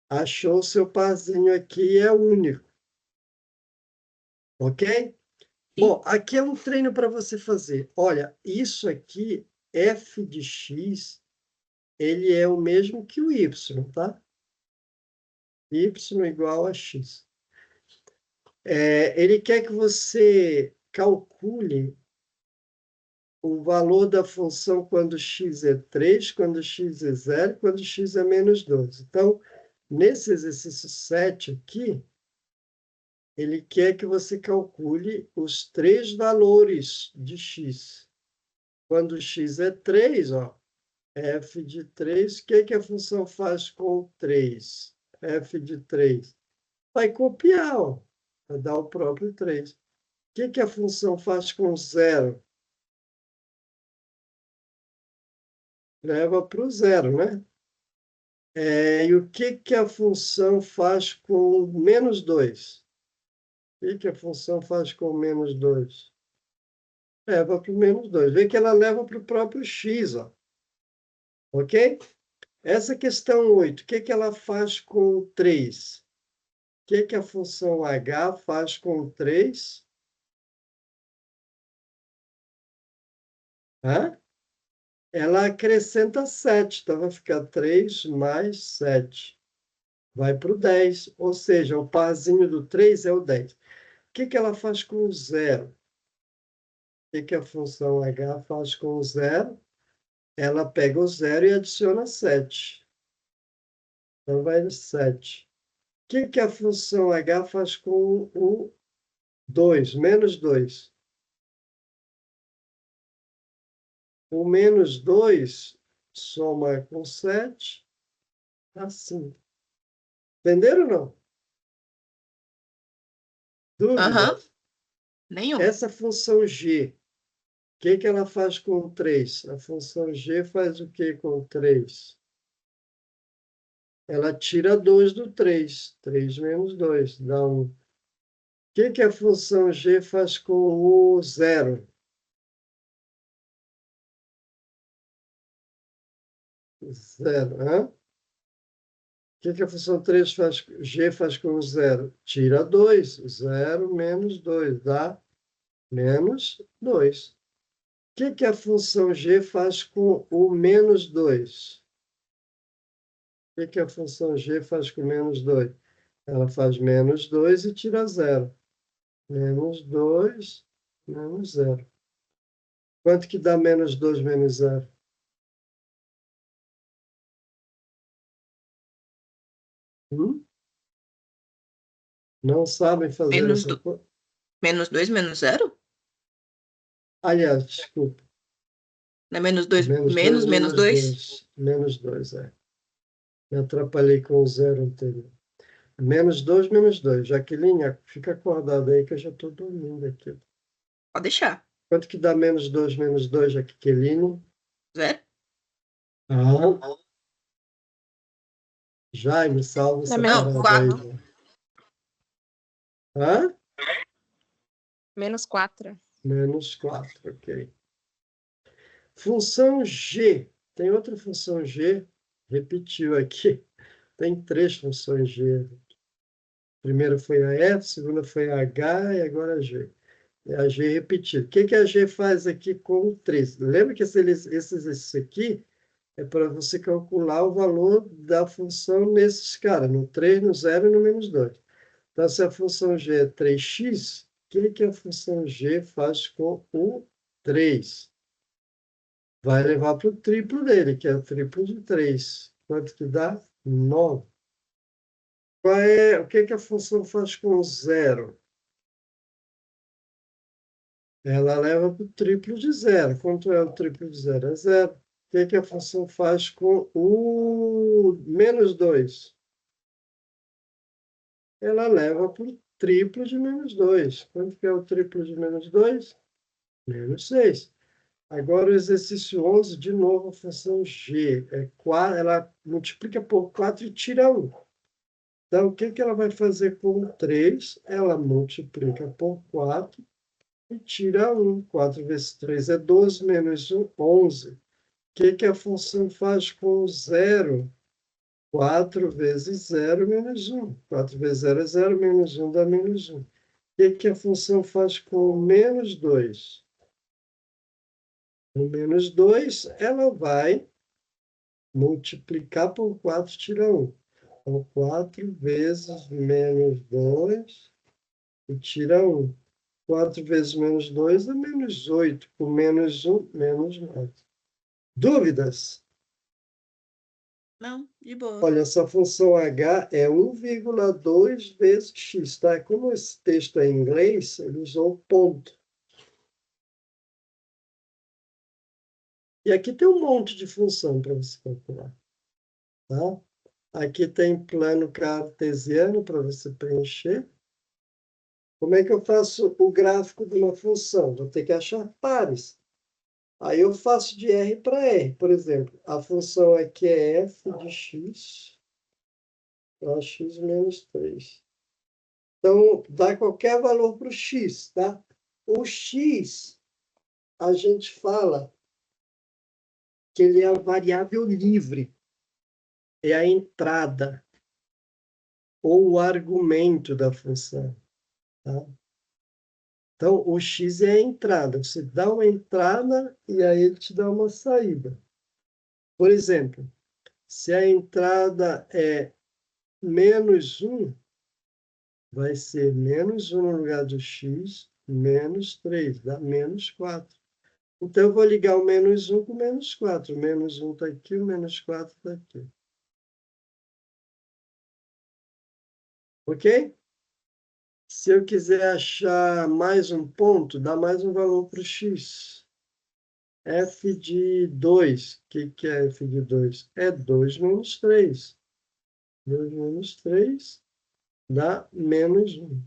achou o seu parzinho aqui é único. Ok? Bom, aqui é um treino para você fazer. Olha, isso aqui, f de x, ele é o mesmo que o y, tá? Y igual a x. Ele quer que você calcule o valor da função quando x é 3, quando x é 0, quando x é menos 2. Então, nesse exercício 7 aqui, ele quer que você calcule os três valores de x. Quando x é 3, ó, f de 3, o que a função faz com o 3? F de 3. Vai copiar, ó, vai dar o próprio 3. O que a função faz com 0? Leva para o 0, né? E o que a função faz com menos 2? O que a função faz com menos 2? Leva para o menos 2. Vê que ela leva para o próprio x, ó. Ok? Essa questão 8, o que ela faz com o 3? O que a função h faz com o 3? Hã? Ela acrescenta 7, então vai ficar 3 mais 7. Vai para o 10, ou seja, o parzinho do 3 é o 10. O que ela faz com o 0? O que a função h faz com o 0? Ela pega o 0 e adiciona 7. Então vai no 7. O que a função h faz com o 2, menos 2? O menos 2 soma com 7, assim. Entenderam ou não? Dúvida? Aham, nenhum. Essa função g, o que ela faz com o 3? A função g faz o que com o 3? Ela tira 2 do 3. 3 menos 2 dá 1. O que a função g faz com o 0? 0. Hã? O que a função 3 faz, g faz com o 0? Tira 2. 0 menos 2 dá menos 2. O que a função g faz com o menos 2? O que a função g faz com menos 2? Ela faz menos 2 e tira 0. Menos 2, menos 0. Quanto que dá menos 2 menos 0? Não sabem fazer Menos, essa coisa? menos 2 menos 0? Aliás, desculpa. Não é menos 2 Menos 2 menos menos menos 2? 2. Menos 2, é. Me atrapalhei com o 0 anterior. Menos 2 menos 2. Jaqueline, fica acordada aí que eu já estou dormindo aqui. Pode deixar. Quanto que dá menos 2, Jaqueline? 0? Ah, Jaime, salva essa Não, parada aí. 4. Hã? Menos 4. Menos 4, ok. Função G. Tem outra função G, repetiu aqui. Tem 3 funções G. A primeira foi a F, a segunda foi a H e agora a G. É a G repetida. O que a G faz aqui com o 3? Lembra que esse exercício aqui é para você calcular o valor da função nesses caras, no 3, no 0 e no menos 2. Então, se a função G é 3x, o que a função G faz com o 3? Vai levar para o triplo dele, que é o triplo de 3. Quanto que dá? 9. O que a função faz com o 0? Ela leva para o triplo de 0. Quanto é o triplo de 0? É 0. O que a função faz com o menos 2? Ela leva para o triplo de menos 2. Quanto que é o triplo de menos 2? Menos 6. Agora o exercício 11, de novo, a função g. Ela multiplica por 4 e tira 1. Então, o que ela vai fazer com o 3? Ela multiplica por 4 e tira 1. 4 vezes 3 é 12, menos 1, 11. que a função faz com o zero? 4 vezes 0 menos 1. 4 vezes 0 é 0, menos 1 dá menos 1. O que a função faz com o menos 2? O menos 2, ela vai multiplicar por 4, tira 1. Então, 4 vezes menos 2 e tira 1. 4 vezes menos 2 é menos 8. Com menos 1, menos 9. Dúvidas? Não, de boa. Olha, essa função h é 1,2 vezes x, tá? Como esse texto é em inglês, ele usou ponto. E aqui tem um monte de função para você calcular, tá? Aqui tem plano cartesiano para você preencher. Como é que eu faço o gráfico de uma função? Vou ter que achar pares. Aí eu faço de R para R. Por exemplo, a função aqui é f de x, para x menos 3. Então, dá qualquer valor para o x, tá? O x, a gente fala que ele é a variável livre, é a entrada ou o argumento da função, tá? Então, o x é a entrada. Você dá uma entrada e aí ele te dá uma saída. Por exemplo, se a entrada é menos 1, vai ser menos 1 no lugar do x, menos 3, dá menos 4. Então, eu vou ligar o menos 1 com o menos 4. O menos 1 está aqui, o menos 4 está aqui. Ok? Se eu quiser achar mais um ponto, dá mais um valor para o x. F de 2. O que é f de 2? É 2 menos 3. 2 menos 3 dá menos 1.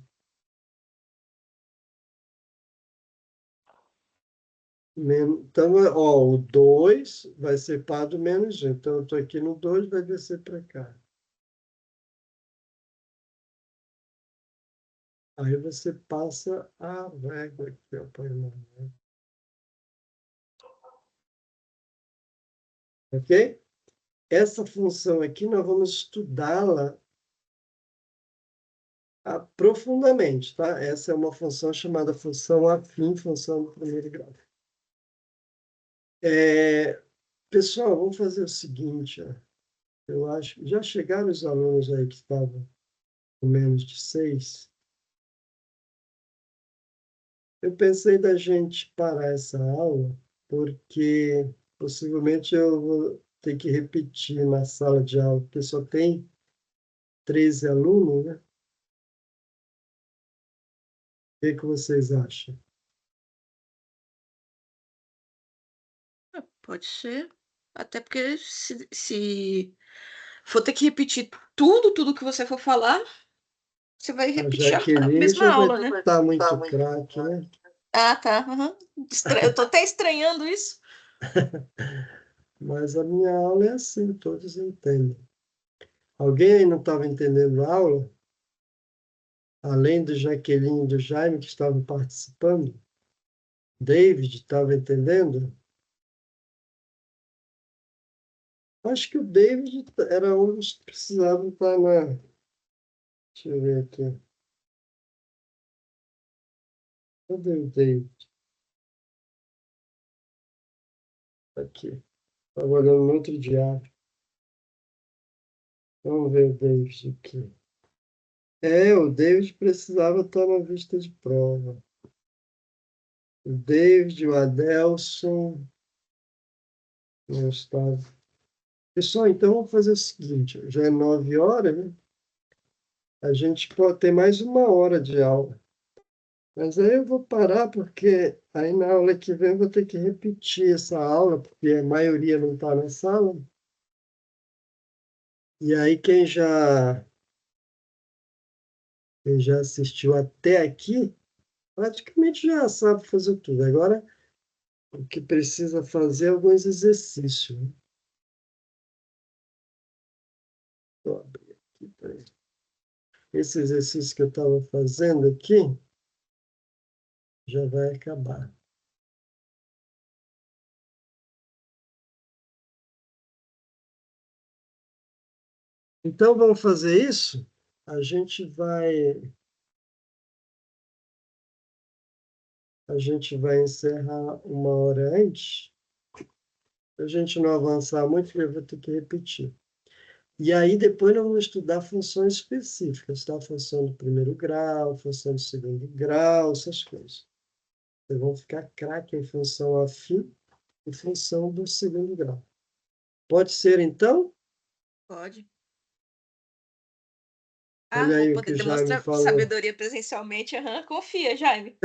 Então, ó, o 2 vai ser par do menos 1. Então, eu estou aqui no 2, vai descer para cá. Aí você passa a régua aqui, ó, põe uma régua. Ok? Essa função aqui, nós vamos estudá-la profundamente, tá? Essa é uma função chamada função afim, função do primeiro grau. Pessoal, vamos fazer o seguinte, ó. Eu acho, já chegaram os alunos aí que estavam com menos de 6. Eu pensei da gente parar essa aula, porque possivelmente eu vou ter que repetir na sala de aula, porque só tem 13 alunos, né? O que vocês acham? Pode ser. Até porque se for ter que repetir tudo que você for falar, você vai A repetir a Jaqueline mesma já vai aula, né? estar muito craque, né? Ah, tá. Uhum. Eu tô até estranhando isso. Mas a minha aula é assim, todos entendem. Alguém aí não estava entendendo a aula? Além do Jaqueline e do Jaime que estavam participando? David estava entendendo? Acho que o David era um dos que precisavam estar na. Deixa eu ver aqui. Cadê o David? Aqui. Estava olhando no outro diário. Vamos ver o David aqui. O David precisava estar na vista de prova. O David, o Adelson, não estava. Pessoal, então vamos fazer o seguinte: já é 9 horas, né? A gente pode ter mais 1 hora de aula. Mas aí eu vou parar, porque aí na aula que vem eu vou ter que repetir essa aula, porque a maioria não está na sala. E aí quem já assistiu até aqui, praticamente já sabe fazer tudo. Agora, o que precisa fazer é alguns exercícios, né? Vou abrir aqui, peraí. Esse exercício que eu estava fazendo aqui já vai acabar. Então, vamos fazer isso? A gente vai encerrar 1 hora antes, para a gente não avançar muito, porque eu vou ter que repetir. E aí, depois, nós vamos estudar funções específicas, tá? Função do primeiro grau, função do segundo grau, essas coisas. Vocês vão ficar craque em função afim e função do segundo grau. Pode ser, então? Pode. Olha Vou aí o que poder o Jaime demonstrar falou. sabedoria presencialmente. Aham, confia, Jaime.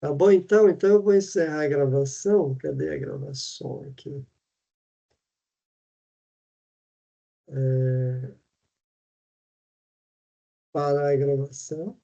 Tá bom, então? Então, eu vou encerrar a gravação. Cadê a gravação aqui? Parar a gravação.